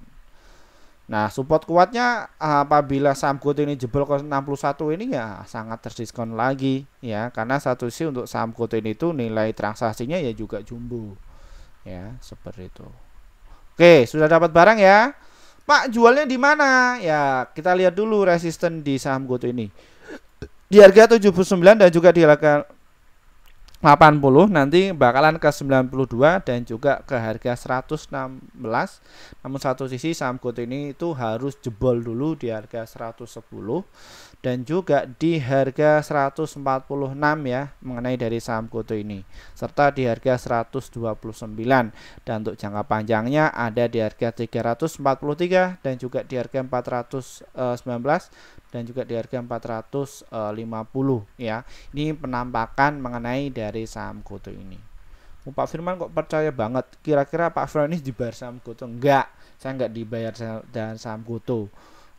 Nah, support kuatnya apabila saham GoTo ini jebol ke 61 ini ya sangat terdiskon lagi, ya, karena satu sisi untuk saham GoTo ini tuh nilai transaksinya ya juga jumbo, ya, seperti itu. Oke, sudah dapat barang ya. Pak, jualnya di mana? Ya, kita lihat dulu resisten di saham GoTo ini. Di harga 79 dan juga di harga 80, nanti bakalan ke 92 dan juga ke harga 116. Namun satu sisi saham GoTo ini itu harus jebol dulu di harga 110 dan juga di harga 146, ya, mengenai dari saham GoTo ini, serta di harga 129, dan untuk jangka panjangnya ada di harga 343 dan juga di harga 419 dan juga di harga 450, ya. Ini penampakan mengenai dari saham GoTo ini. Pak Firman kok percaya banget, kira-kira Pak Firman ini dibayar saham GoTo? Enggak, saya enggak dibayar dan saham GoTo,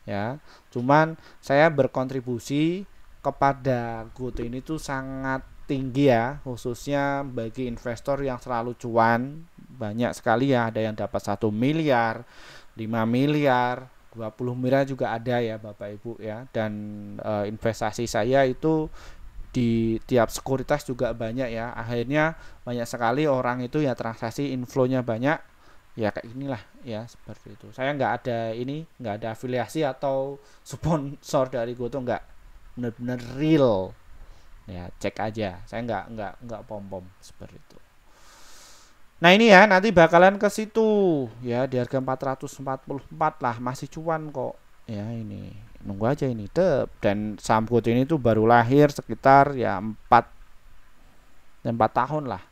ya. Cuman saya berkontribusi kepada GoTo ini tuh sangat tinggi, ya, khususnya bagi investor yang selalu cuan. Banyak sekali ya, ada yang dapat 1 miliar, 5 miliar, 20 miliar juga ada, ya Bapak Ibu, ya. Dan investasi saya itu di tiap sekuritas juga banyak, ya. Akhirnya banyak sekali orang itu ya transaksi inflow-nya banyak, ya, kayak inilah, ya, seperti itu. Saya nggak ada nggak ada afiliasi atau sponsor dari GoTo, nggak, benar-benar real, ya, cek aja. Saya nggak pom-pom seperti itu. Nah, ini ya, nanti bakalan ke situ, ya, di harga 444 lah, masih cuan kok, ya. Ini nunggu aja ini, dan saham GoTo ini tuh baru lahir sekitar ya 4 tahun lah,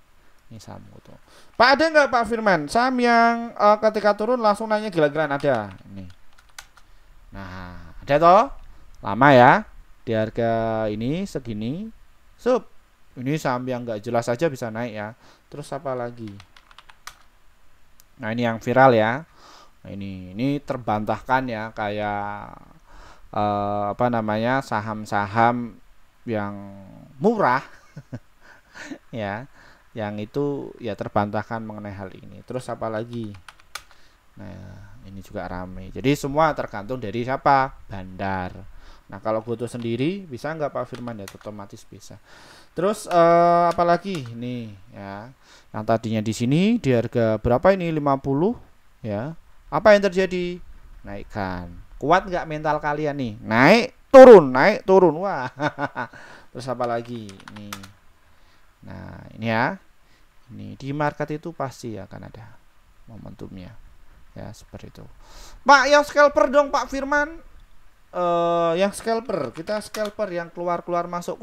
ini saham GoTo. Pak, ada nggak Pak Firman saham yang ketika turun langsung naiknya gila-gilaan? Ada ini. Nah, ada toh, lama ya, di harga ini segini, ini saham yang nggak jelas aja bisa naik, ya. Terus apa lagi? Nah, ini yang viral, ya. Nah, ini terbantahkan, ya, kayak apa namanya, saham-saham yang murah ya, yang itu ya terbantahkan mengenai hal ini. Terus apa lagi? Nah, ini juga ramai. Jadi semua tergantung dari siapa? Bandar. Nah, kalau GoTo sendiri bisa nggak Pak Firman? Ya otomatis bisa. Terus apalagi nih ya. Yang tadinya di sini di harga berapa ini 50 ya. Apa yang terjadi? Naikkan. Kuat nggak mental kalian nih? Naik turun. Wah. Terus apa lagi? Nih. Nah, ini ya. Ini di market itu pasti akan ada momentumnya. Ya, seperti itu. Pak, yang scalper dong Pak Firman. Yang scalper, kita scalper yang keluar masuk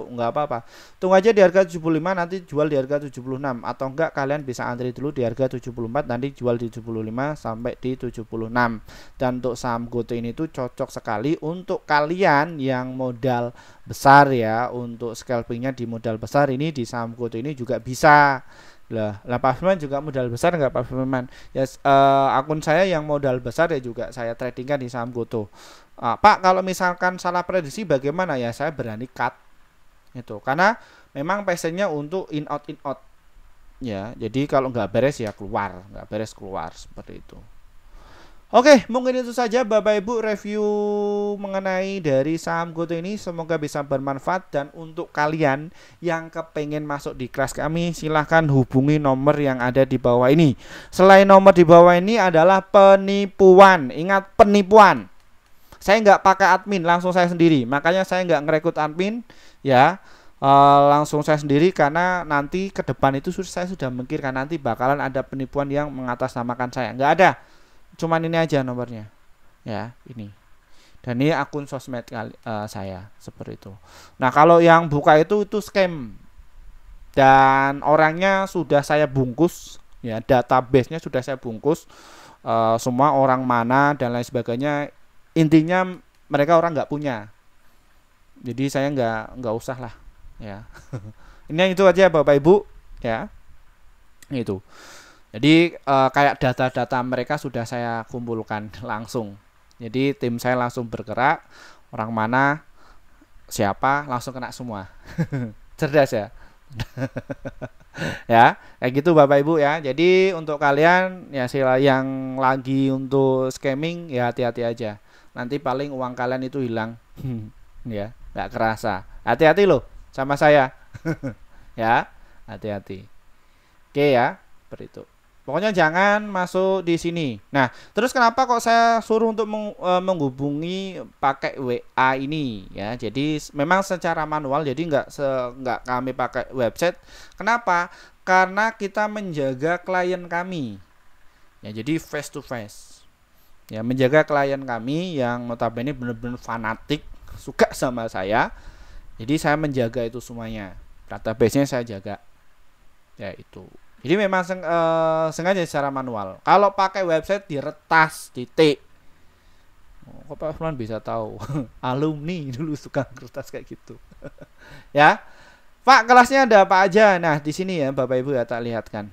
nggak apa-apa, tunggu aja di harga 75 nanti jual di harga 76, atau enggak kalian bisa antri dulu di harga 74 nanti jual di 75 sampai di 76. Dan untuk saham GoTo ini tuh cocok sekali untuk kalian yang modal besar ya, untuk scalpingnya di modal besar ini di saham GoTo ini juga bisa. Lah Pak Firman juga modal besar nggak Pak Firman? Ya, akun saya yang modal besar ya juga saya tradingkan di saham GoTo. Pak, kalau misalkan salah prediksi bagaimana? Ya saya berani cut itu, karena memang passionnya untuk in out ya. Jadi kalau nggak beres ya keluar, nggak beres keluar, seperti itu. Oke, mungkin itu saja Bapak Ibu review mengenai dari saham GoTo ini. Semoga bisa bermanfaat, dan untuk kalian yang kepengen masuk di kelas kami silahkan hubungi nomor yang ada di bawah ini. Selain nomor di bawah ini adalah penipuan. Ingat, penipuan. Saya nggak pakai admin, langsung saya sendiri. Makanya saya nggak ngerekrut admin ya. Langsung saya sendiri, karena nanti ke depan itu saya sudah memikirkan nanti bakalan ada penipuan yang mengatasnamakan saya. Nggak ada. Cuman ini aja nomornya ya, ini, dan ini akun sosmed saya, seperti itu. Nah, kalau yang buka itu scam, dan orangnya sudah saya bungkus ya, database-nya sudah saya bungkus, semua orang mana dan lain sebagainya. Intinya mereka orang nggak punya, jadi saya nggak usah lah ya. Ini itu aja Bapak Ibu ya, itu. Jadi kayak data-data mereka sudah saya kumpulkan langsung. Jadi tim saya langsung bergerak, orang mana, siapa, langsung kena semua. Cerdas ya. Ya, kayak gitu Bapak Ibu ya. Jadi untuk kalian ya yang lagi untuk scamming ya hati-hati aja. Nanti paling uang kalian itu hilang. Ya, nggak kerasa. Hati-hati loh sama saya. Ya, hati-hati. Oke ya, seperti itu. Pokoknya jangan masuk di sini. Nah, terus kenapa kok saya suruh untuk menghubungi pakai WA ini ya? Jadi memang secara manual, jadi nggak kami pakai website. Kenapa? Karena kita menjaga klien kami. Ya, jadi face to face. Ya, menjaga klien kami yang notabene benar-benar fanatik, suka sama saya. Jadi saya menjaga itu semuanya. Database-nya saya jaga. Ya, itu. Jadi memang sengaja secara manual. Kalau pakai website diretas, titik. Kok Pak Firman bisa tahu? Alumni dulu suka kertas kayak gitu. Ya, Pak, kelasnya ada apa aja? Nah, di sini ya Bapak Ibu ya, tak lihatkan.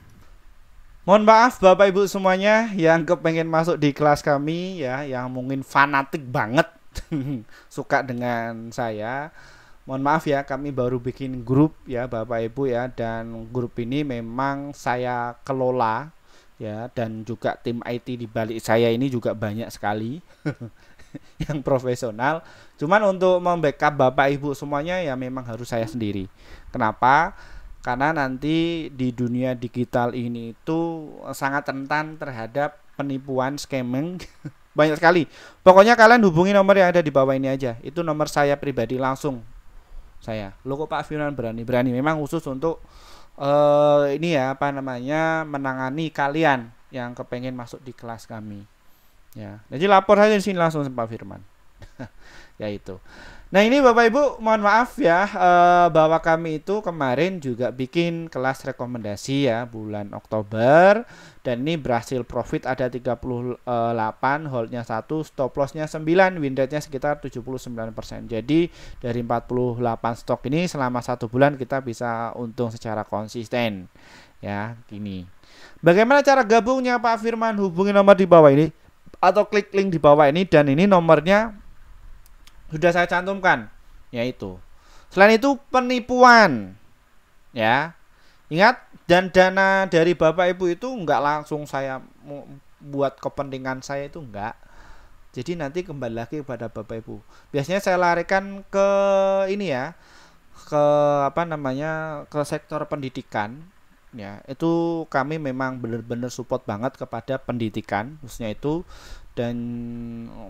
Mohon maaf Bapak Ibu semuanya yang kepengen masuk di kelas kami ya, yang mungkin fanatik banget suka dengan saya. Mohon maaf ya, kami baru bikin grup ya Bapak Ibu ya, dan grup ini memang saya kelola ya, dan juga tim IT di balik saya ini juga banyak sekali yang profesional. Cuman untuk membackup Bapak Ibu semuanya ya memang harus saya sendiri. Kenapa? Karena nanti di dunia digital ini itu sangat rentan terhadap penipuan, scamming. Banyak sekali. Pokoknya kalian hubungi nomor yang ada di bawah ini aja. Itu nomor saya pribadi langsung. Saya, lo kok Pak Firman berani memang khusus untuk ini ya, apa namanya, menangani kalian yang kepengen masuk di kelas kami ya. Jadi lapor saja di sini langsung Pak Firman. Ya itu. Nah, ini Bapak Ibu mohon maaf ya, bahwa kami itu kemarin juga bikin kelas rekomendasi ya bulan Oktober, dan ini berhasil profit ada 38, holdnya 1, stop lossnya 9, win rate nya sekitar 79%. Jadi dari 48 stok ini selama 1 bulan kita bisa untung secara konsisten ya. Gini, bagaimana cara gabungnya Pak Firman? Hubungi nomor di bawah ini atau klik link di bawah ini, dan ini nomornya sudah saya cantumkan, yaitu. Selain itu penipuan ya, Ingat, dan dana dari Bapak Ibu itu enggak langsung saya buat kepentingan saya, itu enggak. Jadi nanti kembali lagi kepada Bapak Ibu. Biasanya saya larikan ke ini ya, ke apa namanya, ke sektor pendidikan ya. Itu kami memang benar-benar support banget kepada pendidikan khususnya itu, dan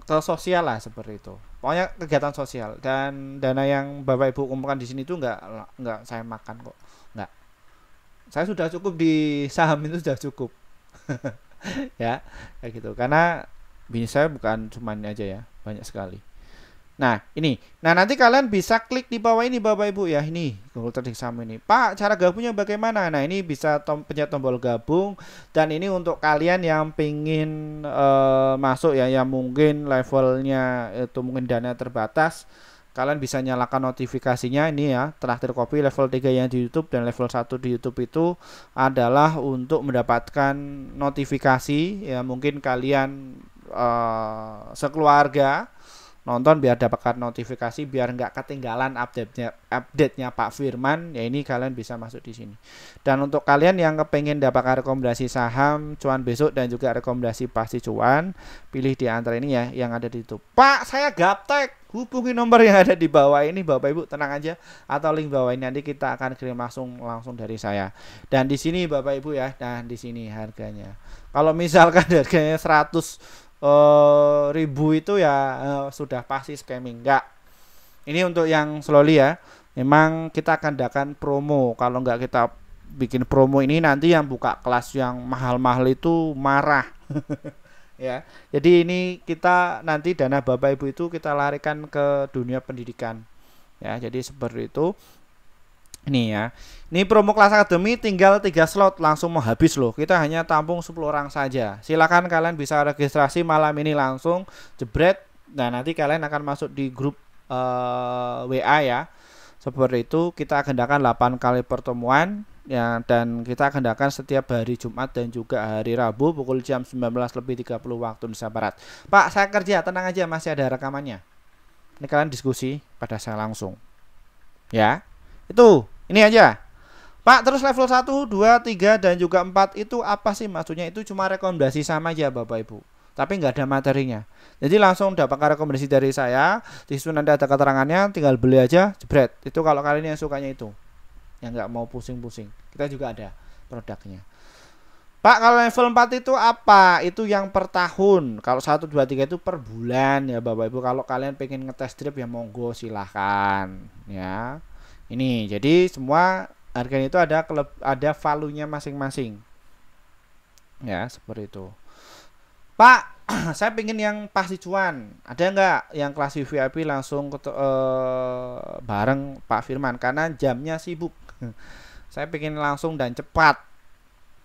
ke sosial lah seperti itu. Pokoknya kegiatan sosial, dan dana yang Bapak Ibu kumpulkan di sini itu enggak saya makan kok. Enggak. Saya sudah cukup di saham itu, sudah cukup. Ya, kayak gitu. Karena bisnis saya bukan cuma ini aja ya, banyak sekali. Nah, ini. Nah, nanti kalian bisa klik di bawah ini Bapak Ibu ya. Ini Google Trading Saham ini. Pak, cara gabungnya bagaimana? Nah, ini bisa pencet tombol gabung, dan ini untuk kalian yang pingin masuk ya, yang mungkin levelnya itu mungkin dana terbatas. Kalian bisa nyalakan notifikasinya ini ya. Traktir Kopi level 3 yang di YouTube dan level 1 di YouTube itu adalah untuk mendapatkan notifikasi ya. Mungkin kalian sekeluarga nonton biar dapatkan notifikasi, biar nggak ketinggalan update-nya Pak Firman ya. Ini kalian bisa masuk di sini. Dan untuk kalian yang kepengen dapatkan rekomendasi saham cuan besok dan juga rekomendasi pasti cuan, pilih di antara ini ya yang ada di YouTube. Pak, saya gaptek, hubungi nomor yang ada di bawah ini Bapak Ibu, tenang aja, atau link bawah ini nanti kita akan kirim langsung dari saya. Dan di sini Bapak Ibu ya, dan di sini harganya. Kalau misalkan harganya 100.000 itu ya sudah pasti scamming. Enggak. Ini untuk yang slowly ya. Memang kita akan adakan promo. Kalau enggak kita bikin promo ini, nanti yang buka kelas yang mahal-mahal itu marah. Ya. Jadi ini kita nanti dana Bapak Ibu itu kita larikan ke dunia pendidikan. Ya, jadi seperti itu. Ini ya. Ini promo kelas akademi tinggal 3 slot langsung mau habis loh. Kita hanya tampung 10 orang saja. Silakan kalian bisa registrasi malam ini langsung jebret. Nah, nanti kalian akan masuk di grup WA ya. Seperti itu, kita agendakan 8 kali pertemuan ya, dan kita agendakan setiap hari Jumat dan juga hari Rabu pukul jam 19:30 waktu Indonesia Barat. Pak, saya kerja, tenang aja, masih ada rekamannya. Ini kalian diskusi pada saya langsung. Ya. Itu, ini aja. Pak, terus level 1, 2, 3 dan juga 4 itu apa sih maksudnya? Itu cuma rekomendasi sama aja Bapak Ibu, tapi nggak ada materinya. Jadi langsung dapatkan rekomendasi dari saya. Di situ nanti ada keterangannya, tinggal beli aja, jebret. Itu kalau kalian yang sukanya itu, yang nggak mau pusing-pusing, kita juga ada produknya. Pak, kalau level 4 itu apa? Itu yang per tahun. Kalau 1, 2, 3 itu per bulan ya Bapak Ibu. Kalau kalian pengen ngetes drip ya monggo silahkan ya. Ini jadi semua harganya itu ada value-nya masing-masing. Ya, seperti itu. Pak, saya pengen yang pasti cuan. Ada nggak yang kelas VIP langsung bareng Pak Firman karena jamnya sibuk. Saya pengen langsung dan cepat.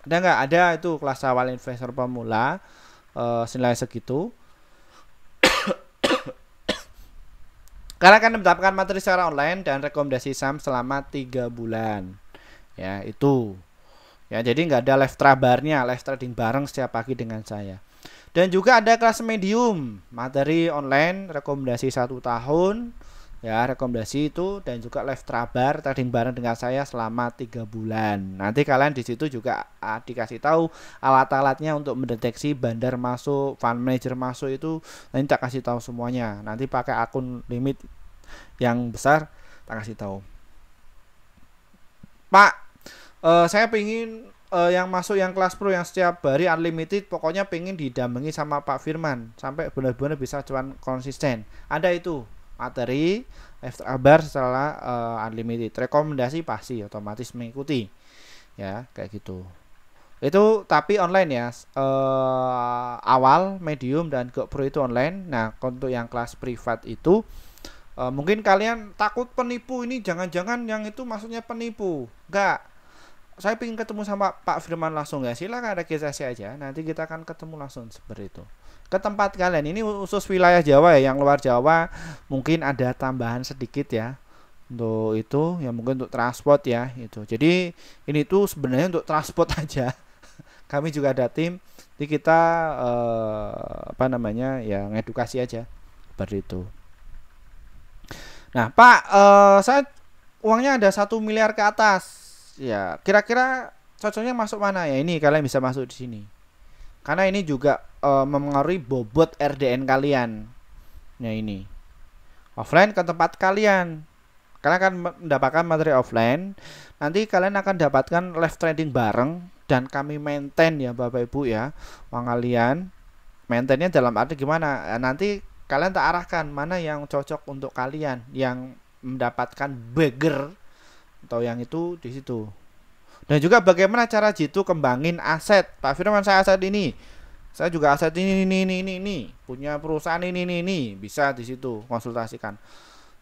Ada nggak? Ada, itu kelas awal investor pemula senilai segitu. Kalian akan mendapatkan materi secara online dan rekomendasi saham selama 3 bulan. Ya, itu. Ya, jadi nggak ada live trabarnya, live trading bareng setiap pagi dengan saya. Dan juga ada kelas medium, materi online, rekomendasi 1 tahun. Ya, rekomendasi itu, dan juga live trabar trading bareng dengan saya selama 3 bulan. Nanti kalian di situ juga dikasih tahu alat-alatnya untuk mendeteksi bandar masuk, fund manager masuk, itu nanti tak kasih tahu semuanya. Nanti pakai akun limit yang besar tak kasih tahu. Pak, saya pengen yang masuk yang kelas pro yang setiap hari unlimited, pokoknya pengen didampingi sama Pak Firman sampai benar-benar bisa cuan konsisten. Ada itu materi kabar setelah unlimited, rekomendasi pasti otomatis mengikuti ya, kayak gitu. Itu tapi online ya, awal, medium dan ke pro itu online. Nah, untuk yang kelas privat itu mungkin kalian takut penipu, ini jangan-jangan yang itu maksudnya penipu. Enggak, saya ingin ketemu sama Pak Firman langsung ya, silakan registrasi aja, nanti kita akan ketemu langsung seperti itu ke tempat kalian. Ini khusus wilayah Jawa ya, yang luar Jawa mungkin ada tambahan sedikit ya untuk itu ya, mungkin untuk transport ya itu. Jadi ini tuh sebenarnya untuk transport aja. Kami juga ada tim, jadi kita apa namanya ya, ngedukasi aja seperti itu. Nah Pak, saya uangnya ada 1 miliar ke atas. ya kira-kira cocoknya masuk mana ya, ini kalian bisa masuk di sini karena ini juga mempengaruhi bobot RDN kalian. Nah ini offline ke tempat kalian, kalian akan mendapatkan materi offline, nanti kalian akan dapatkan live trading bareng dan kami maintain ya Bapak Ibu ya. Uang kalian maintainnya dalam arti gimana, nanti kalian tak arahkan mana yang cocok untuk kalian yang mendapatkan bagger atau yang itu di situ. Dan juga bagaimana cara jitu kembangin aset. Pak Firman, saya aset ini, saya juga aset ini, punya perusahaan ini, bisa di situ konsultasikan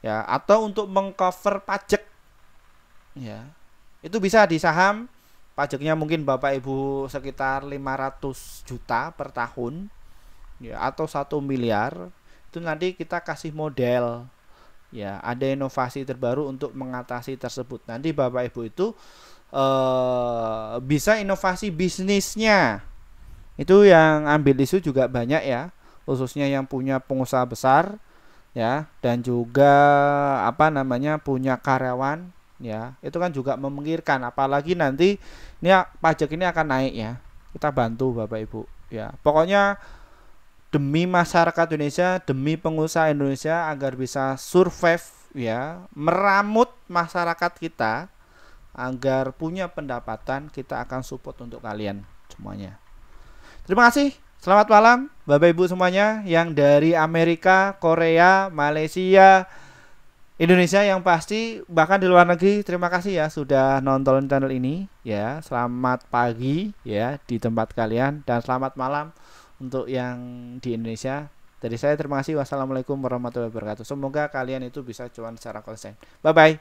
ya. Atau untuk mengcover pajak ya, itu bisa di saham, pajaknya mungkin Bapak Ibu sekitar 500 juta per tahun ya, atau 1 miliar, itu nanti kita kasih model ya, ada inovasi terbaru untuk mengatasi tersebut. Nanti Bapak Ibu itu bisa inovasi bisnisnya. Itu yang ambil isu juga banyak ya, khususnya yang punya pengusaha besar ya, dan juga apa namanya punya karyawan ya, itu kan juga memikirkan, apalagi nanti ini pajak ini akan naik ya, kita bantu Bapak Ibu ya. Pokoknya demi masyarakat Indonesia, demi pengusaha Indonesia agar bisa survive ya, meramut masyarakat kita agar punya pendapatan, kita akan support untuk kalian semuanya. Terima kasih. Selamat malam Bapak Ibu semuanya yang dari Amerika, Korea, Malaysia, Indonesia, yang pasti bahkan di luar negeri. Terima kasih ya sudah nonton channel ini ya. Selamat pagi ya di tempat kalian, dan selamat malam untuk yang di Indonesia. Dari saya terima kasih. Wassalamualaikum warahmatullahi wabarakatuh. Semoga kalian itu bisa cuan secara konsen. Bye bye.